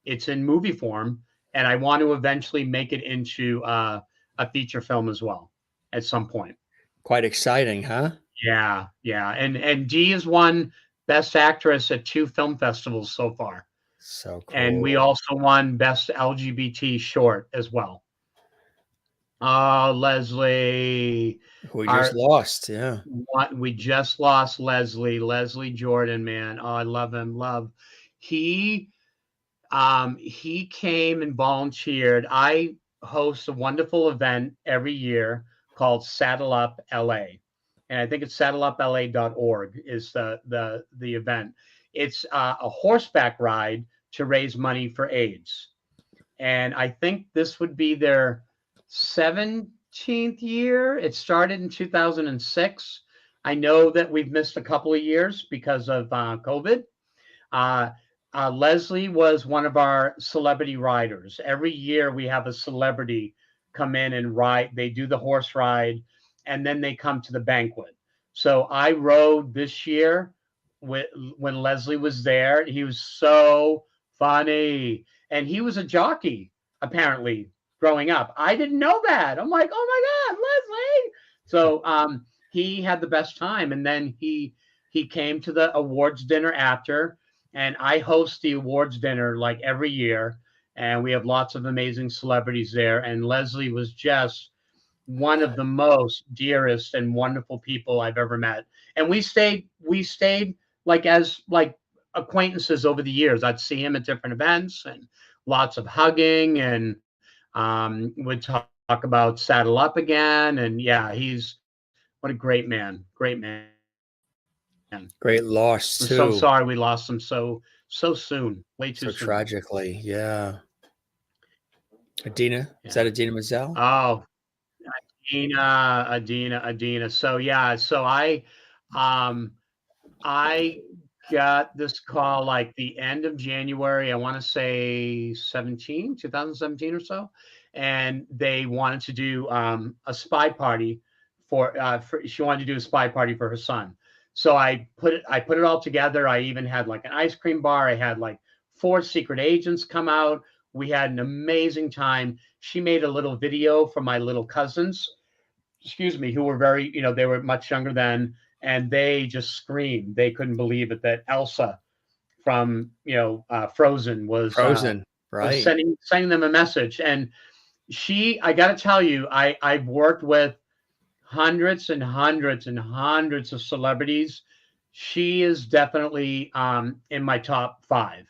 it's in movie form, and I want to eventually make it into a feature film as well at some point. Quite exciting, huh? Yeah, yeah, and Dee has won Best Actress at 2 film festivals so far, So cool. and we also won Best LGBT Short as well. Oh, Leslie. We just lost. Yeah. We just lost Leslie Jordan, man. Oh, I love him. He came and volunteered. I host a wonderful event every year called Saddle Up LA. And I think it's saddleupla.org is the event. It's a horseback ride to raise money for AIDS. And I think this would be their 17th year. It started in 2006. I know that we've missed a couple of years because of COVID. Leslie was one of our celebrity riders. Every year we have a celebrity come in and ride. They do the horse ride, and then they come to the banquet. So I rode this year when Leslie was there. He was so funny. And he was a jockey, apparently, growing up. I didn't know that. I'm like, oh my God, Leslie. So he had the best time. And then he came to the awards dinner after. And I host the awards dinner like every year. And we have lots of amazing celebrities there. And Leslie was just one of the most dearest and wonderful people I've ever met. And we stayed like as like acquaintances over the years. I'd see him at different events and lots of hugging, and would talk about Saddle Up again. And yeah, what a great man. Great loss too. I'm so sorry we lost him so soon, way too so soon. Tragically. Yeah. Idina, is that Idina Menzel? Oh, Idina. So yeah, so I got this call like the end of January, I want to say 2017 or so, and they wanted to do a spy party for she wanted to do a spy party for her son. So I put it all together. I even had like an ice cream bar. I had like 4 secret agents come out. We had an amazing time. She made a little video for my little cousins, who were very, they were much younger then, and they just screamed. They couldn't believe it that Elsa from, Frozen was right. Was sending them a message. And I got to tell you, I've worked with hundreds and hundreds and hundreds of celebrities. She is definitely in my top 5.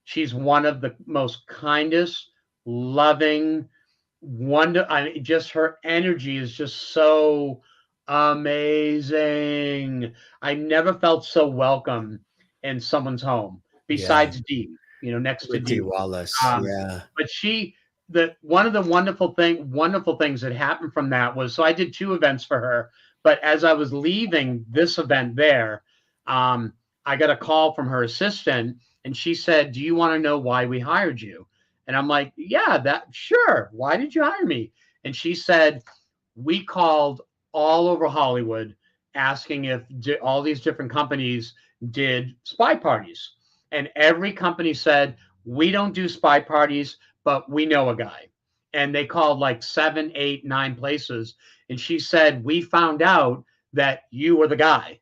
She's one of the most kindest, loving, just her energy is just so amazing. I never felt so welcome in someone's home besides Dee, next to Dee Wallace. But one of the wonderful things that happened from that was, so I did 2 events for her, but as I was leaving this event there, I got a call from her assistant, and she said, "Do you want to know why we hired you?" And I'm like, "Yeah, sure. Why did you hire me?" And she said, "We called all over Hollywood asking if all these different companies did spy parties. And every company said, we don't do spy parties, but we know a guy." And they called like 7, 8, 9 places. And she said, "We found out that you were the guy."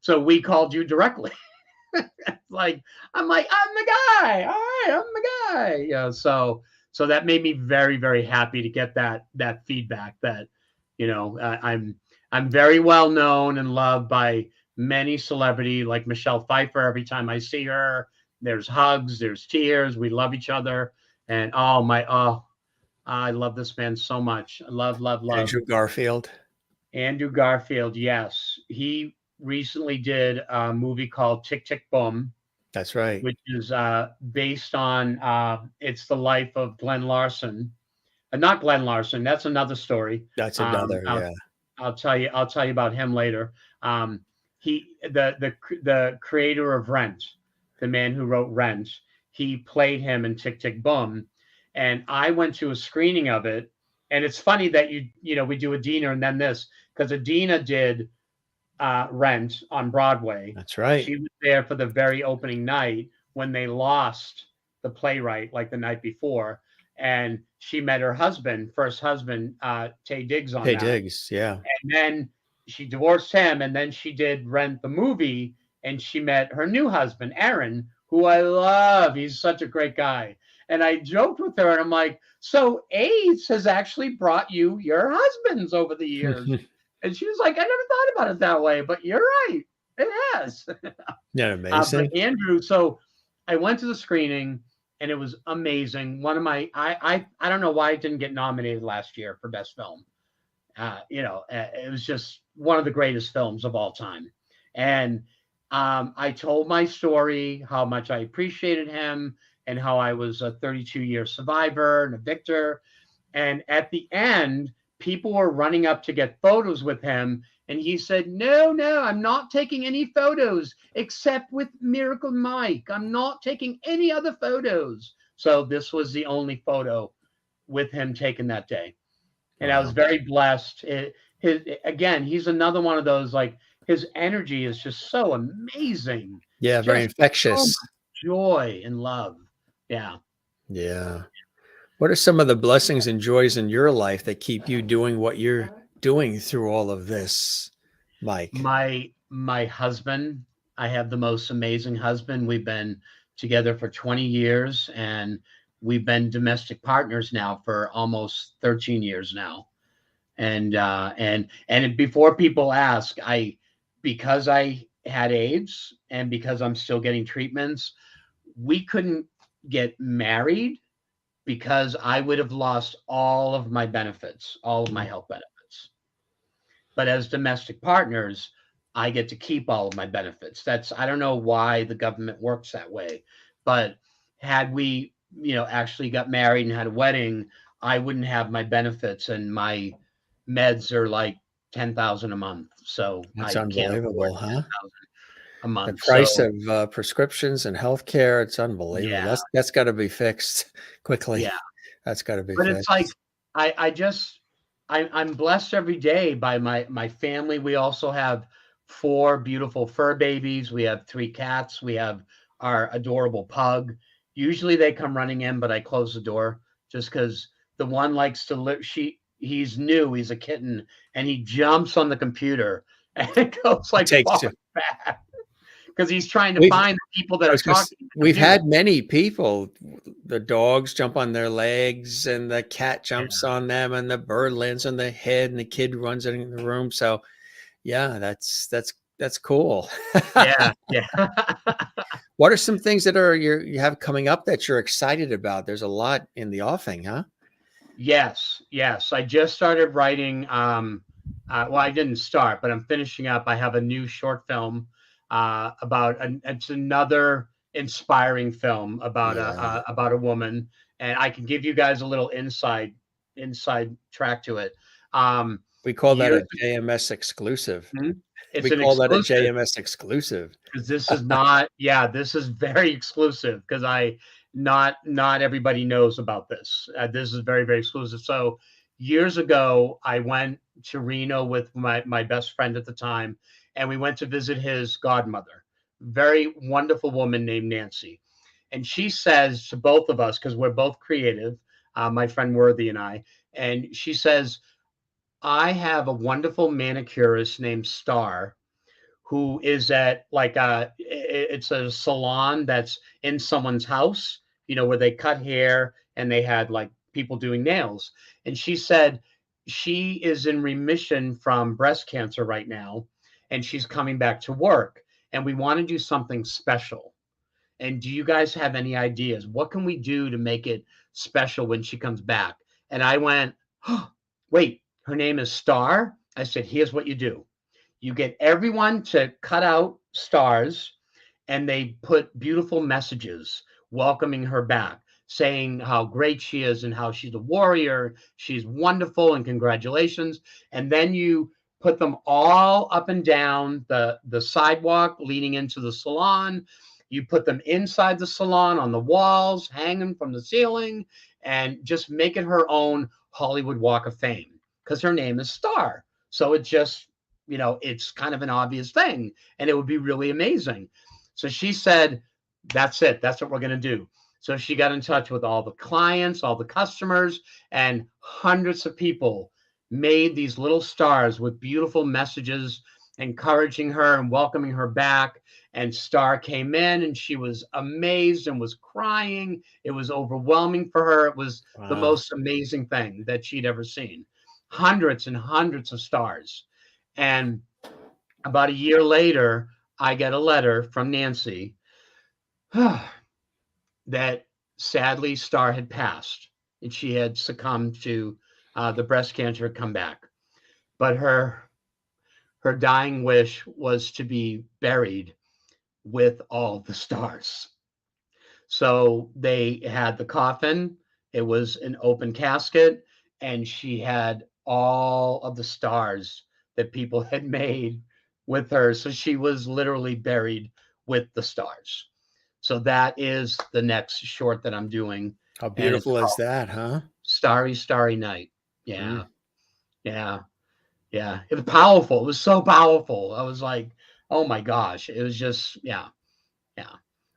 So we called you directly. I'm like, I'm the guy. All right, I'm the guy. Yeah. So that made me very, very happy to get that feedback that, I'm very well known and loved by many celebrity like Michelle Pfeiffer. Every time I see her, there's hugs, there's tears. We love each other. And I love this man so much. I love. Andrew Garfield. Yes. He recently did a movie called Tick, Tick, Boom. That's right. Which is based on, it's the life of Glenn Larson. Not Glenn Larson. That's another story. That's another, I'll tell you about him later. The creator of Rent, the man who wrote Rent, he played him in Tick, Tick, Boom. And I went to a screening of it. And it's funny that we do Idina and then this, because Idina did Rent on Broadway. That's right. She was there for the very opening night when they lost the playwright like the night before. And she met her first husband, Taye Diggs on that. Taye Diggs, yeah. And then she divorced him, and then she did Rent the movie, and she met her new husband, Aaron, who I love. He's such a great guy. And I joked with her, and I'm like, so AIDS has actually brought you your husbands over the years. And she was like, I never thought about it that way, but you're right. It has. Yeah, amazing. But Andrew, so I went to the screening, and it was amazing. One of my, I don't know why it didn't get nominated last year for Best Film. It was just one of the greatest films of all time. And I told my story, how much I appreciated him, and how I was a 32-year survivor and a victor. And at the end, people were running up to get photos with him. And he said, no, I'm not taking any photos except with Miracle Mike. I'm not taking any other photos. So this was the only photo with him taken that day. And I was very blessed. He's another one of those, like, his energy is just so amazing. Yeah, very infectious. So much joy and love. Yeah. Yeah. What are some of the blessings and joys in your life that keep you doing what you're doing through all of this, Mike? My husband, I have the most amazing husband. We've been together for 20 years, and we've been domestic partners now for almost 13 years now. And before people ask, because I had AIDS and because I'm still getting treatments, we couldn't get married because I would have lost all of my benefits, all of my health benefits. But as domestic partners, I get to keep all of my benefits. I don't know why the government works that way, but had we, actually got married and had a wedding, I wouldn't have my benefits, and my meds are like $10,000 a month. So that's I unbelievable, huh? A month. The price of prescriptions and healthcare, it's unbelievable. Yeah. That's got to be fixed quickly. Yeah, that's got to be but fixed. It's like I'm blessed every day by my family. We also have 4 beautiful fur babies. We have 3 cats. We have our adorable pug. Usually they come running in, but I close the door just because the one likes to live. He's new. He's a kitten, and he jumps on the computer and it goes like back because he's trying to find the people that are talking. We've had many people. The dogs jump on their legs, and the cat jumps on them, and the bird lands on the head, and the kid runs in the room. So, yeah, that's cool. Yeah. What are some things that you have coming up that you're excited about? There's a lot in the offing, huh? Yes. I just started writing. Well, I didn't start, but I'm finishing up. I have a new short film it's another inspiring film about a woman, and I can give you guys a little inside track to it. We call that a JMS exclusive. Mm-hmm. We call that a JMS exclusive. Because this is not, this is very exclusive because not everybody knows about this. This is very, very exclusive. So years ago, I went to Reno with my best friend at the time, and we went to visit his godmother, very wonderful woman named Nancy. And she says to both of us, because we're both creative, my friend Worthy and I, and she says, I have a wonderful manicurist named Star, who is at it's a salon that's in someone's house, where they cut hair and they had like people doing nails. And she said she is in remission from breast cancer right now, and she's coming back to work, and we want to do something special. And do you guys have any ideas? What can we do to make it special when she comes back? And I went, oh, wait, her name is Star. I said, here's what you do. You get everyone to cut out stars, and they put beautiful messages welcoming her back, saying how great she is and how she's a warrior. She's wonderful and congratulations. And then you put them all up and down the sidewalk leading into the salon. You put them inside the salon on the walls, hanging from the ceiling, and just make it her own Hollywood Walk of Fame because her name is Star. So it just, it's kind of an obvious thing, and it would be really amazing. So she said, that's it. That's what we're going to do. So she got in touch with all the clients, all the customers, and hundreds of people made these little stars with beautiful messages encouraging her and welcoming her back. And Star came in and she was amazed and was crying. It was overwhelming for her. It was the most amazing thing that she'd ever seen. Hundreds and hundreds of stars. And about a year later, I get a letter from Nancy that sadly Star had passed and she had succumbed to the breast cancer had come back. But her dying wish was to be buried with all the stars. So they had the coffin. It was an open casket, and she had all of the stars that people had made with her. So she was literally buried with the stars. So that is the next short that I'm doing. How beautiful is that, huh? Starry, Starry Night. Yeah. Yeah. Yeah. It was powerful. It was so powerful. I was like, oh my gosh. It was just, yeah.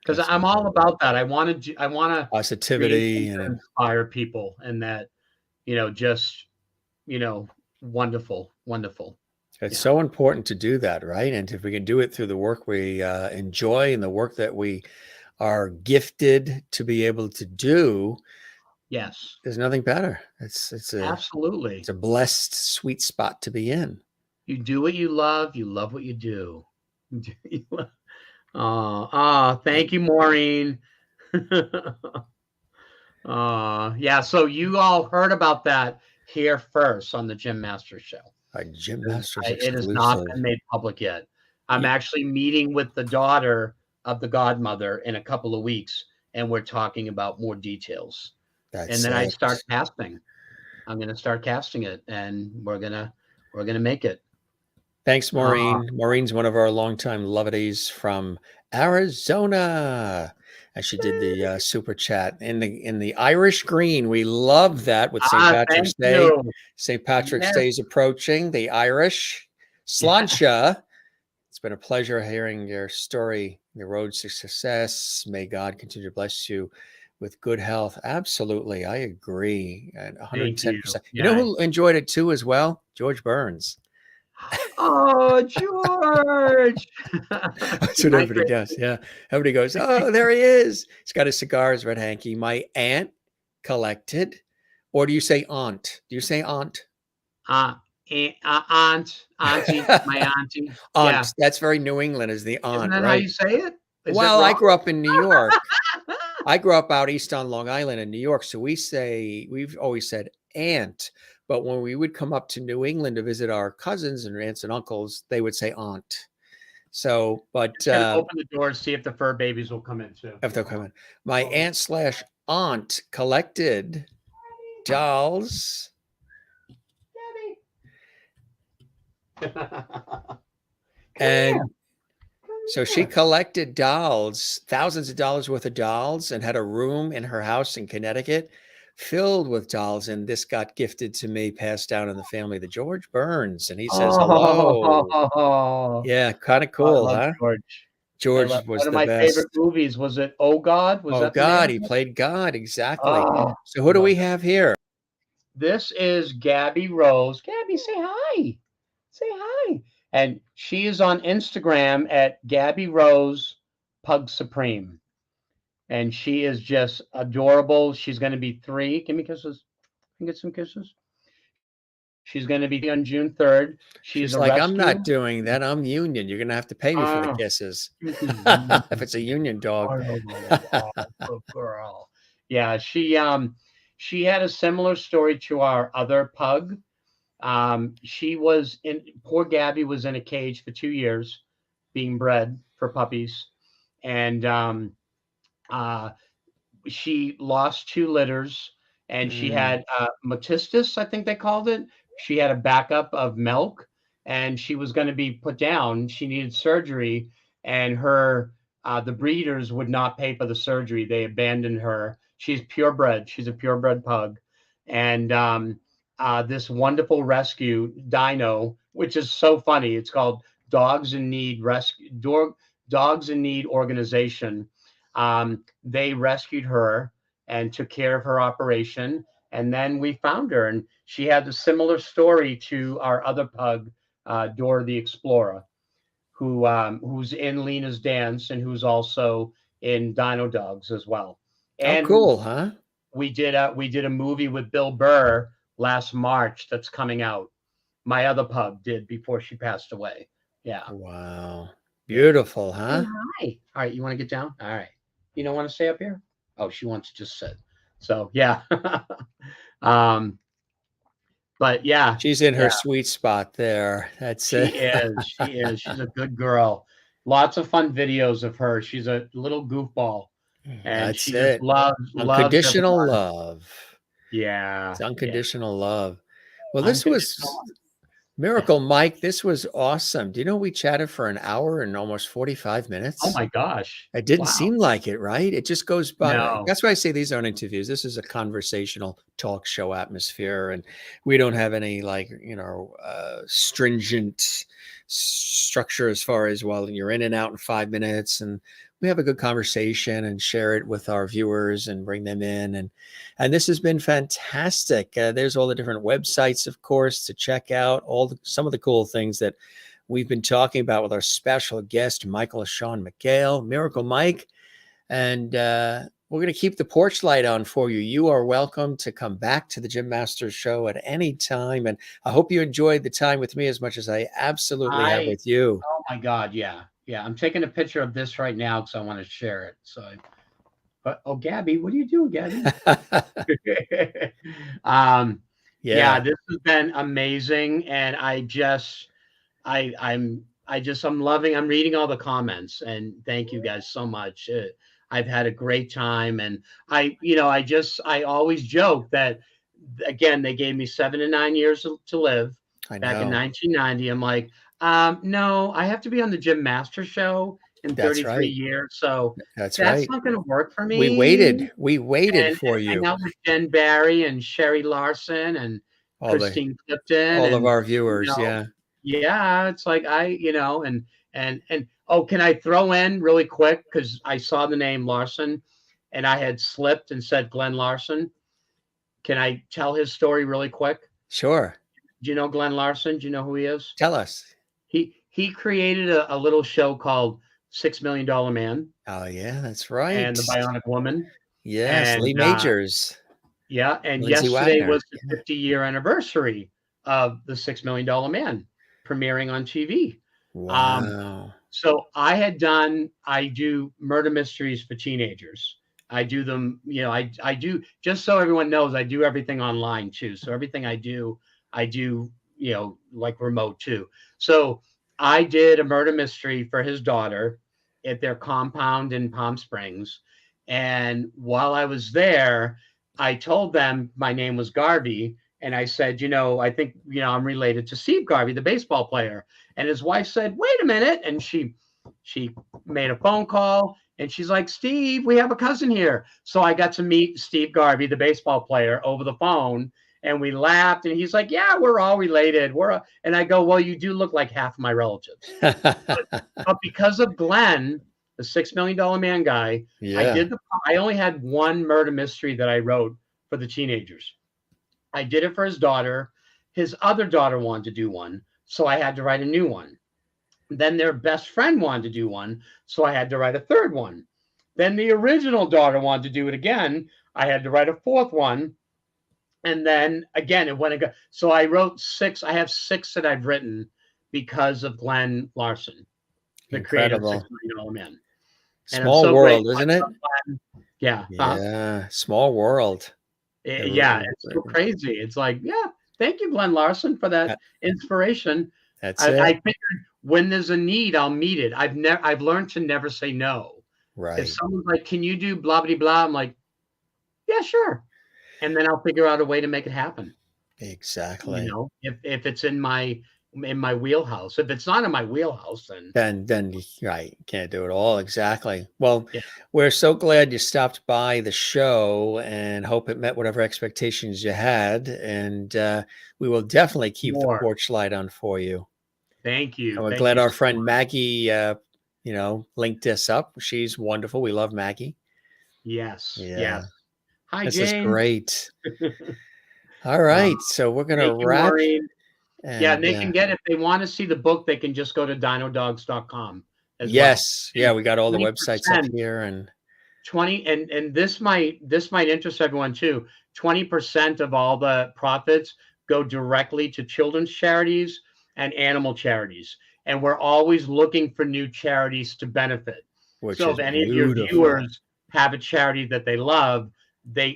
Because I'm all about that. I want to positivity and inspire people, and that, just, wonderful. It's so important to do that, right? And if we can do it through the work we enjoy and the work that we are gifted to be able to do, yes, there's nothing better. It's absolutely, it's a blessed, sweet spot to be in. You do what you love what you do. Thank you, Maureen. Yeah, so you all heard about that here first on the Jim Masters Show. Jim Masters It has not been made public yet. I'm actually meeting with the daughter of the godmother in a couple of weeks, and we're talking about more details. And then I start casting. I'm going to start casting it, and we're gonna make it. Thanks, Maureen. Maureen's one of our longtime lovities from Arizona, and she did the super chat in the Irish green. We love that with St. Patrick's Day. St. Patrick's Day is approaching. The Irish Sláinte. It's been a pleasure hearing your story, your road to success. May God continue to bless you with good health. Absolutely, I agree, and 110%. You know who enjoyed it too as well? George Burns. Oh, George. That's what everybody does. Yeah. Everybody goes, oh, there he is. He's got his cigars, Red Hanky. My aunt collected. Or do you say aunt? Do you say aunt? Auntie, my auntie. Aunt. Yeah. That's very New England, is the aunt. Isn't that right? How you say it? Well, I grew up in New York. I grew up out east on Long Island in New York. So we've always said aunt. But when we would come up to New England to visit our cousins and aunts and uncles, they would say aunt. So, but open the doors, see if the fur babies will come in too. If they'll come in. My aunt/aunt collected dolls. And so she collected dolls, thousands of dollars worth of dolls, and had a room in her house in Connecticut filled with dolls. And this got gifted to me, passed down in the family, the George Burns. And he says, hello. Yeah, kind of cool, huh? George was one of the my best. favorite movies. Was it Oh God? Was that God, he played God. Exactly. So who do we have here? This is Gabby Rose. Gabby, say hi. Say hi. And she is on Instagram at Gabby Rose Pug Supreme. And she is just adorable. She's going to be 3. Give me kisses. Can you get some kisses? She's going to be on June 3rd. She's like, I'm not doing that. I'm union. You're going to have to pay me for the kisses. If it's a union dog. Oh, girl. Yeah, she had a similar story to our other pug. Poor Gabby was in a cage for 2 years being bred for puppies. And she lost 2 litters, and she had matistus, I think they called it. She had a backup of milk, and she was going to be put down. She needed surgery, and her the breeders would not pay for the surgery. They abandoned her. She's purebred. She's a purebred pug, and this wonderful rescue dino, which is so funny. It's called Dogs in Need Rescue Dogs in Need Organization. They rescued her and took care of her operation, and then we found her, and she had a similar story to our other pug, Dora the Explorer, who's in Lena's Dance and who's also in Dino Dogs as well. And oh, cool, huh? we did a movie with Bill Burr last March that's coming out. My other pug did before she passed away. Yeah. Wow. Beautiful, huh? Hi. All right, you want to get down? All right. You don't want to stay up here? Oh, she wants to just sit. So yeah. But yeah. She's in her sweet spot there. That's She is. She's a good girl. Lots of fun videos of her. She's a little goofball. And that's she it. just loves Unconditional everyone. love. Yeah. It's unconditional love. Well, Unconditional this was Miracle Mike. This was awesome. Do you know we chatted for an hour and almost 45 minutes? Oh my gosh. It didn't seem like it, right? It just goes by. No. That's why I say these aren't interviews. This is a conversational talk show atmosphere. And we don't have any stringent structure as far as, well, you're in and out in 5 minutes, and we have a good conversation and share it with our viewers and bring them in. And this has been fantastic. There's all the different websites, of course, to check out some of the cool things that we've been talking about with our special guest, Sean McHale, Miracle Mike. And we're going to keep the porch light on for you. You are welcome to come back to the Jim Masters Show at any time. And I hope you enjoyed the time with me as much as I absolutely have with you. Oh my God. Yeah. Yeah. I'm taking a picture of this right now because I want to share it. So, Gabby, what are you doing, Gabby? Yeah, this has been amazing. And I'm reading all the comments, and thank you guys so much. I've had a great time, and I always joke that, again, they gave me 7 to 9 years to live back in 1990. I'm like, no, I have to be on the Jim Masters Show in 33 years. So that's not going to work for me. We waited for you. Hang out with Jen Barry and Sherry Larson and Christine Clifton. All of our viewers. Yeah. It's like, and can I throw in really quick? Cause I saw the name Larson and I had slipped and said Glenn Larson. Can I tell his story really quick? Sure. Do you know Glenn Larson? Do you know who he is? Tell us. He created a little show called $6 Million Man. Oh yeah, that's right. And the Bionic Woman. Yes, and Lee Majors. Yeah, and Lindsay yesterday Wagner. was the 50-year anniversary of the $6 Million Man premiering on TV. Wow. So I do murder mysteries for teenagers. I do them, I do, just so everyone knows, I do everything online too. So everything I do, like remote too. So I did a murder mystery for his daughter at their compound in Palm Springs. And while I was there, I told them my name was Garvey. And I said, I think, I'm related to Steve Garvey, the baseball player. And his wife said, wait a minute. And she made a phone call and she's like, Steve, we have a cousin here. So I got to meet Steve Garvey, the baseball player, over the phone. And we laughed, and he's like, yeah, we're all related. And I go, well, you do look like half of my relatives. but because of Glenn, the $6 Million Man guy, I only had one murder mystery that I wrote for the teenagers. I did it for his daughter. His other daughter wanted to do one, so I had to write a new one. Then their best friend wanted to do one, so I had to write a third one. Then the original daughter wanted to do it again. I had to write a fourth one. And then again, it went again. So I wrote 6. I have 6 that I've written because of Glenn Larson, the creator of $6 Million Man. Small world, isn't it? Yeah. Yeah. Small world. It's so crazy. It's like, thank you, Glenn Larson, for that inspiration. That's it. I figured when there's a need, I'll meet it. I've learned to never say no. Right. If someone's like, can you do blah, blah, blah? I'm like, yeah, sure. And then I'll figure out a way to make it happen. Exactly. If it's in my in my wheelhouse. If it's not in my wheelhouse, then Then right, you can't do it all. Exactly. Well, yeah. we're so glad you stopped by the show and hope it met whatever expectations you had. And we will definitely keep the More. porch light on for you. Thank you. And we're Thank glad you our so friend much. Maggie, linked us up. She's wonderful. We love Maggie. Yes. Yeah. Yes. Hi, This Jane. is great. All right. So we're going to Thank you, wrap. Maureen. Yeah, and they And, can get, if they want to see the book, they can just go to dinodogs.com as yes. well. Yeah, we got all the 20%, websites up here. And 20 and this might interest everyone too. 20% of all the profits go directly to children's charities and animal charities. And we're always looking for new charities to benefit. which So is if any of your beautiful. viewers have a charity that they love,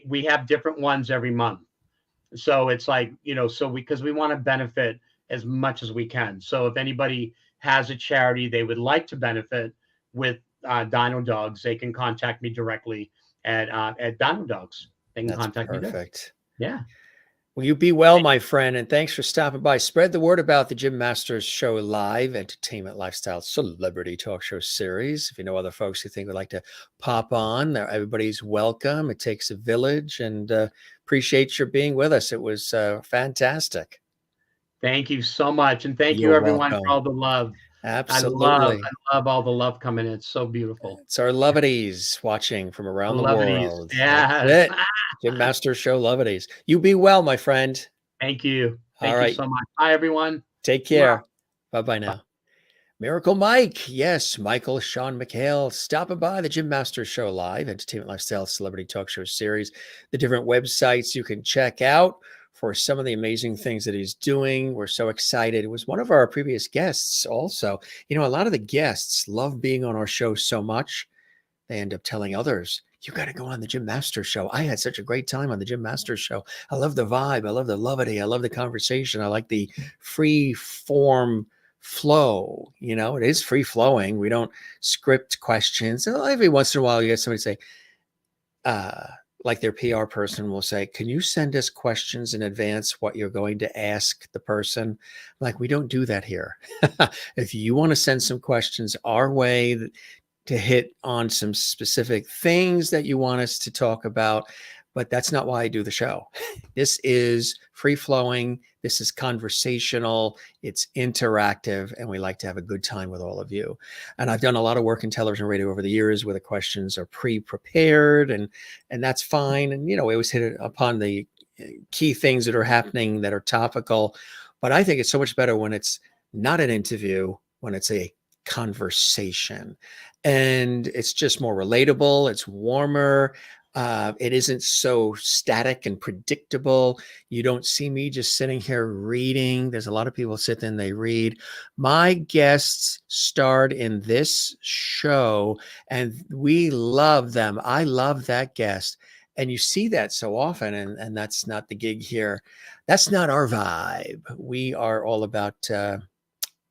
we have different ones every month. So it's like, because we want to benefit as much as we can. So if anybody has a charity they would like to benefit with Dino Dogs, they can contact me directly at Dino Dogs. They can That's contact me there. perfect. Yeah. Well, you be well, my friend, and thanks for stopping by. Spread the word about the Jim Masters Show live entertainment, lifestyle, celebrity talk show series. If you know other folks who think would like to pop on, everybody's welcome. It takes a village, and appreciate your being with us. It was fantastic. Thank you so much, and thank You're you everyone welcome. for all the love. Absolutely. I love all the love coming in. It's so beautiful. It's our loveties watching from around the Loveties. world. Yeah. That's it. Jim Masters Show loveties. You be well, my friend. Thank you. Thank All you right. so much. Bye, everyone. Take care. Bye-bye now. Miracle Mike. Yes, Michael Sean McHale stopping by the Jim Masters Show live, entertainment, lifestyle, celebrity talk show series. The different websites you can check out for some of the amazing things that he's doing. We're so excited. It was one of our previous guests also. A lot of the guests love being on our show so much, they end up telling others, you got to go on the Jim Masters Show. I had such a great time on the Jim Masters Show. I love the vibe. I love the levity. I love the conversation. I like the free form flow. It is free flowing. We don't script questions. Every once in a while, you get somebody say, like their PR person will say, can you send us questions in advance, what you're going to ask the person? Like, we don't do that here. If you want to send some questions our way to hit on some specific things that you want us to talk about, but that's not why I do the show. This is free flowing. This is conversational. It's interactive, and we like to have a good time with all of you. And I've done a lot of work in television and radio over the years where the questions are pre-prepared, and that's fine. And, we always hit upon the key things that are happening that are topical. But I think it's so much better when it's not an interview, when it's a conversation, and it's just more relatable. It's warmer. It isn't so static and predictable. You don't see me just sitting here reading. There's a lot of people sit there and they read. My guests starred in this show and we love them. I love that guest. And you see that so often, and that's not the gig here. That's not our vibe. We are all about the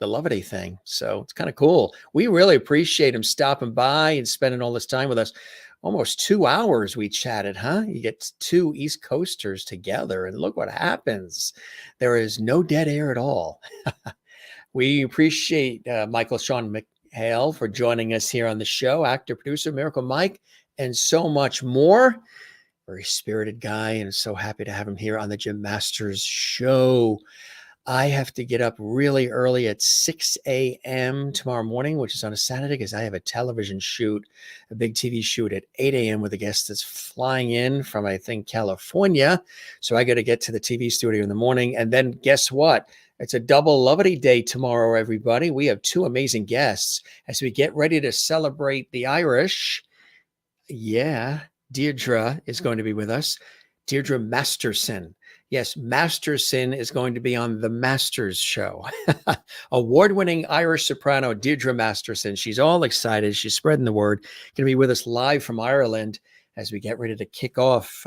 levity thing. So it's kind of cool. We really appreciate him stopping by and spending all this time with us. Almost 2 hours we chatted, huh? You get two East Coasters together and look what happens. There is no dead air at all. We appreciate Michael Sean McHale for joining us here on the show, actor, producer, Miracle Mike, and so much more. Very spirited guy, and so happy to have him here on the Jim Masters Show. I have to get up really early at 6 a.m. tomorrow morning, which is on a Saturday, because I have a television shoot, a big TV shoot at 8 a.m. with a guest that's flying in from, I think, California. So I got to get to the TV studio in the morning. And then guess what? It's a double Levity Day tomorrow, everybody. We have two amazing guests as we get ready to celebrate the Irish. Yeah, Diedre is going to be with us. Diedre Masterson. Yes, Masterson is going to be on the Masters Show. Award-winning Irish soprano Diedre Masterson. She's all excited. She's spreading the word. Going to be with us live from Ireland as we get ready to kick off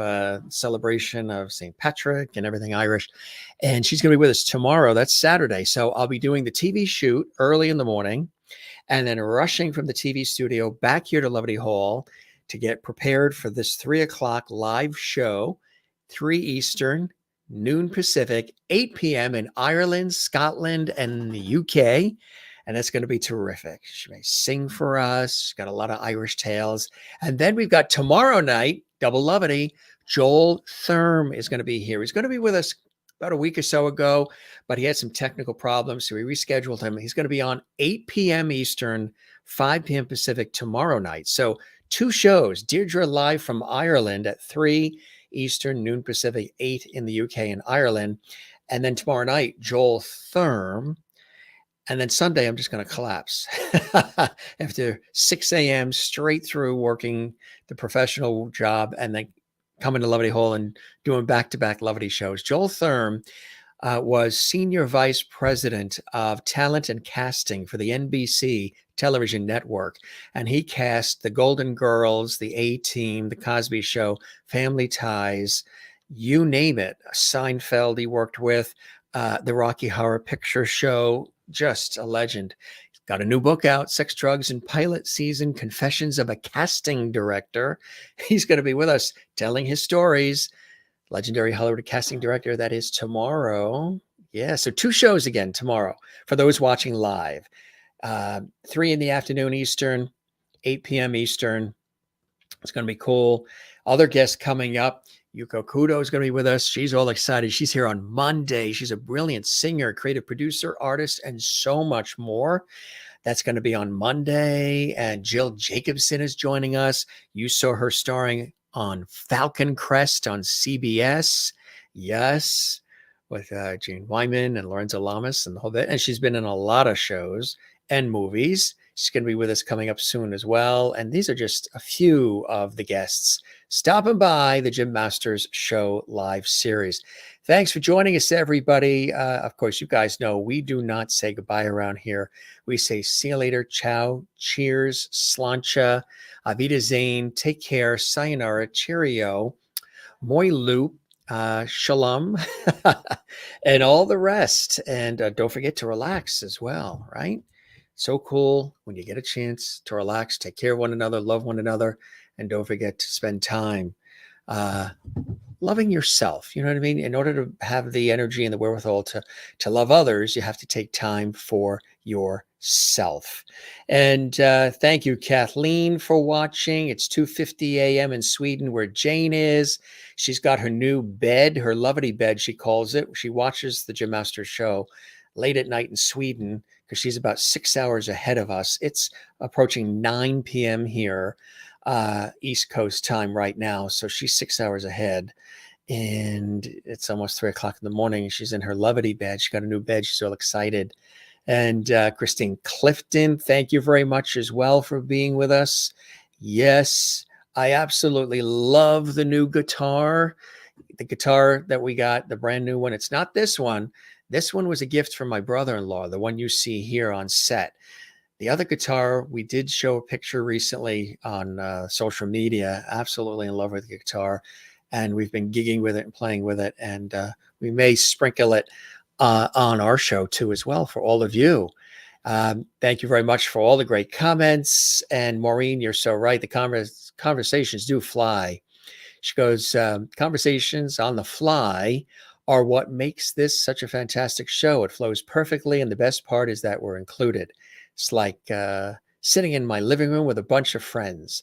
celebration of St. Patrick and everything Irish. And she's going to be with us tomorrow. That's Saturday. So I'll be doing the TV shoot early in the morning and then rushing from the TV studio back here to Levity Hall to get prepared for this 3 o'clock live show, 3 Eastern, noon Pacific, 8 p.m. in Ireland, Scotland, and the UK. And that's going to be terrific. She may sing for us. She's got a lot of Irish tales. And then we've got tomorrow night, Double Lovity. Joel Thurm is going to be here. He's going to be with us about a week or so ago, but he had some technical problems, so we rescheduled him. He's going to be on 8 p.m. Eastern, 5 p.m. Pacific tomorrow night. So 2 shows, Diedre live from Ireland at 3 Eastern, noon Pacific, 8 in the UK and Ireland. And then tomorrow night, Joel Thurm. And then Sunday, I'm just going to collapse after 6 a.m. straight through working the professional job and then coming to Lovity Hall and doing back-to-back Lovity shows. Joel Thurm was Senior Vice President of Talent and Casting for the NBC television network. And he cast The Golden Girls, The A-Team, The Cosby Show, Family Ties, you name it. Seinfeld he worked with, the Rocky Horror Picture Show, just a legend. He's got a new book out, Sex, Drugs, and Pilot Season, Confessions of a Casting Director. He's going to be with us telling his stories. Legendary Hollywood casting director. That is tomorrow. Yeah, so 2 shows again tomorrow for those watching live. 3 in the afternoon Eastern, 8 p.m. Eastern. It's going to be cool. Other guests coming up. Yuko Kudo is going to be with us. She's all excited. She's here on Monday. She's a brilliant singer, creative producer, artist, and so much more. That's going to be on Monday. And Jill Jacobson is joining us. You saw her starring on Falcon Crest on CBS. Yes, with Gene Wyman and Lorenzo Lamas and the whole bit. And she's been in a lot of shows and movies. She's going to be with us coming up soon as well. And these are just a few of the guests stopping by the Jim Masters Show live series. Thanks for joining us, everybody. Of course, you guys know we do not say goodbye around here. We say see you later, ciao, cheers, slancha, avida zane, take care, sayonara, cheerio, moi loop, shalom, and all the rest. And don't forget to relax as well, right? So cool when you get a chance to relax, take care of one another, love one another, and don't forget to spend time loving yourself. You know what I mean? In order to have the energy and the wherewithal to love others, you have to take time for yourself. And thank you, Kathleen, for watching. It's 2:50 a.m. in Sweden, where Jane is. She's got her new bed, her Lovity bed, she calls it. She watches the Jim Masters Show late at night in Sweden because she's about 6 hours ahead of us. It's approaching 9 p.m. here, East Coast time right now. So she's 6 hours ahead. And it's almost 3 o'clock in the morning. She's in her Lovity bed. She got a new bed. She's all excited. And Christine Clifton, thank you very much as well for being with us. Yes, I absolutely love the new guitar. The guitar that we got, the brand new one. It's not this one. This one was a gift from my brother-in-law, the one you see here on set. The other guitar, we did show a picture recently on social media. Absolutely in love with the guitar. And we've been gigging with it and playing with it. And we may sprinkle it on our show too as well for all of you. Thank you very much for all the great comments. And Maureen, you're so right. The conversations do fly. She goes, conversations on the fly are what makes this such a fantastic show. It flows perfectly. And the best part is that we're included. It's like sitting in my living room with a bunch of friends.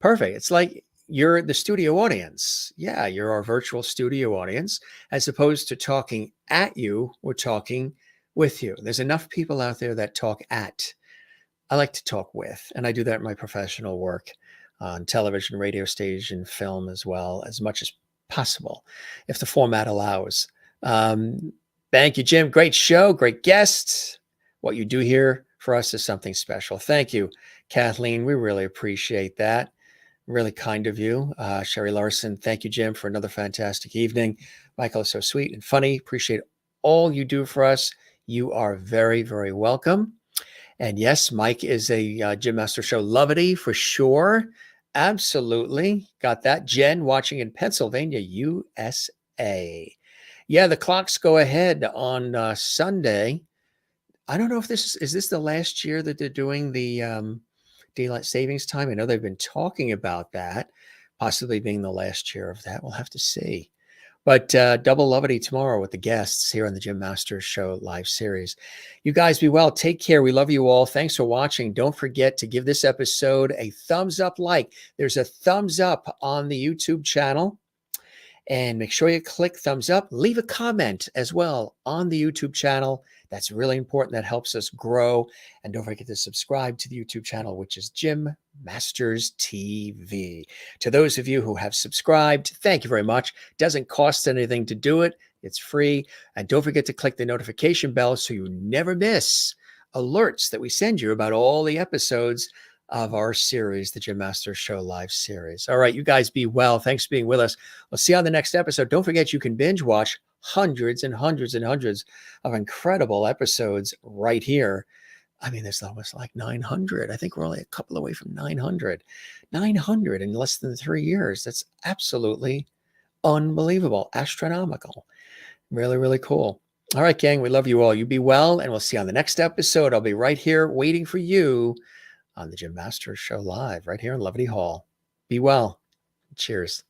Perfect. It's like you're the studio audience. Yeah, you're our virtual studio audience. As opposed to talking at you, we're talking with you. There's enough people out there that talk at. I like to talk with, and I do that in my professional work on television, radio, stage, and film as well, as much as possible, if the format allows. Thank you, Jim. Great show, great guests. What you do here for us is something special. Thank you, Kathleen. We really appreciate that. Really kind of you. Sherry Larson, thank you, Jim, for another fantastic evening. Michael is so sweet and funny. Appreciate all you do for us. You are very, very welcome. And yes, Mike is a Jim Master Show lovity for sure. Absolutely. Got that. Jen watching in Pennsylvania, USA. Yeah, the clocks go ahead on Sunday. I don't know if is this the last year that they're doing the daylight savings time? I know they've been talking about that, possibly being the last year of that. We'll have to see. But double levity tomorrow with the guests here on the Jim Masters Show live series. You guys be well. Take care. We love you all. Thanks for watching. Don't forget to give this episode a thumbs up like. There's a thumbs up on the YouTube channel. And make sure you click thumbs up. Leave a comment as well on the YouTube channel. That's really important. That helps us grow. And don't forget to subscribe to the YouTube channel, which is Jim Masters TV. To those of you who have subscribed, thank you very much. Doesn't cost anything to do it. It's free. And don't forget to click the notification bell so you never miss alerts that we send you about all the episodes of our series, the Jim Masters Show live series. All right, you guys be well. Thanks for being with us. We'll see you on the next episode. Don't forget you can binge watch hundreds and hundreds and hundreds of incredible episodes right here. I mean, there's almost like 900. I think we're only a couple away from 900. 900 in less than 3 years. That's absolutely unbelievable, astronomical. Really, really cool. All right, gang, we love you all. You be well, and we'll see you on the next episode. I'll be right here waiting for you on the Jim Masters Show live right here in Levity Hall. Be well. Cheers.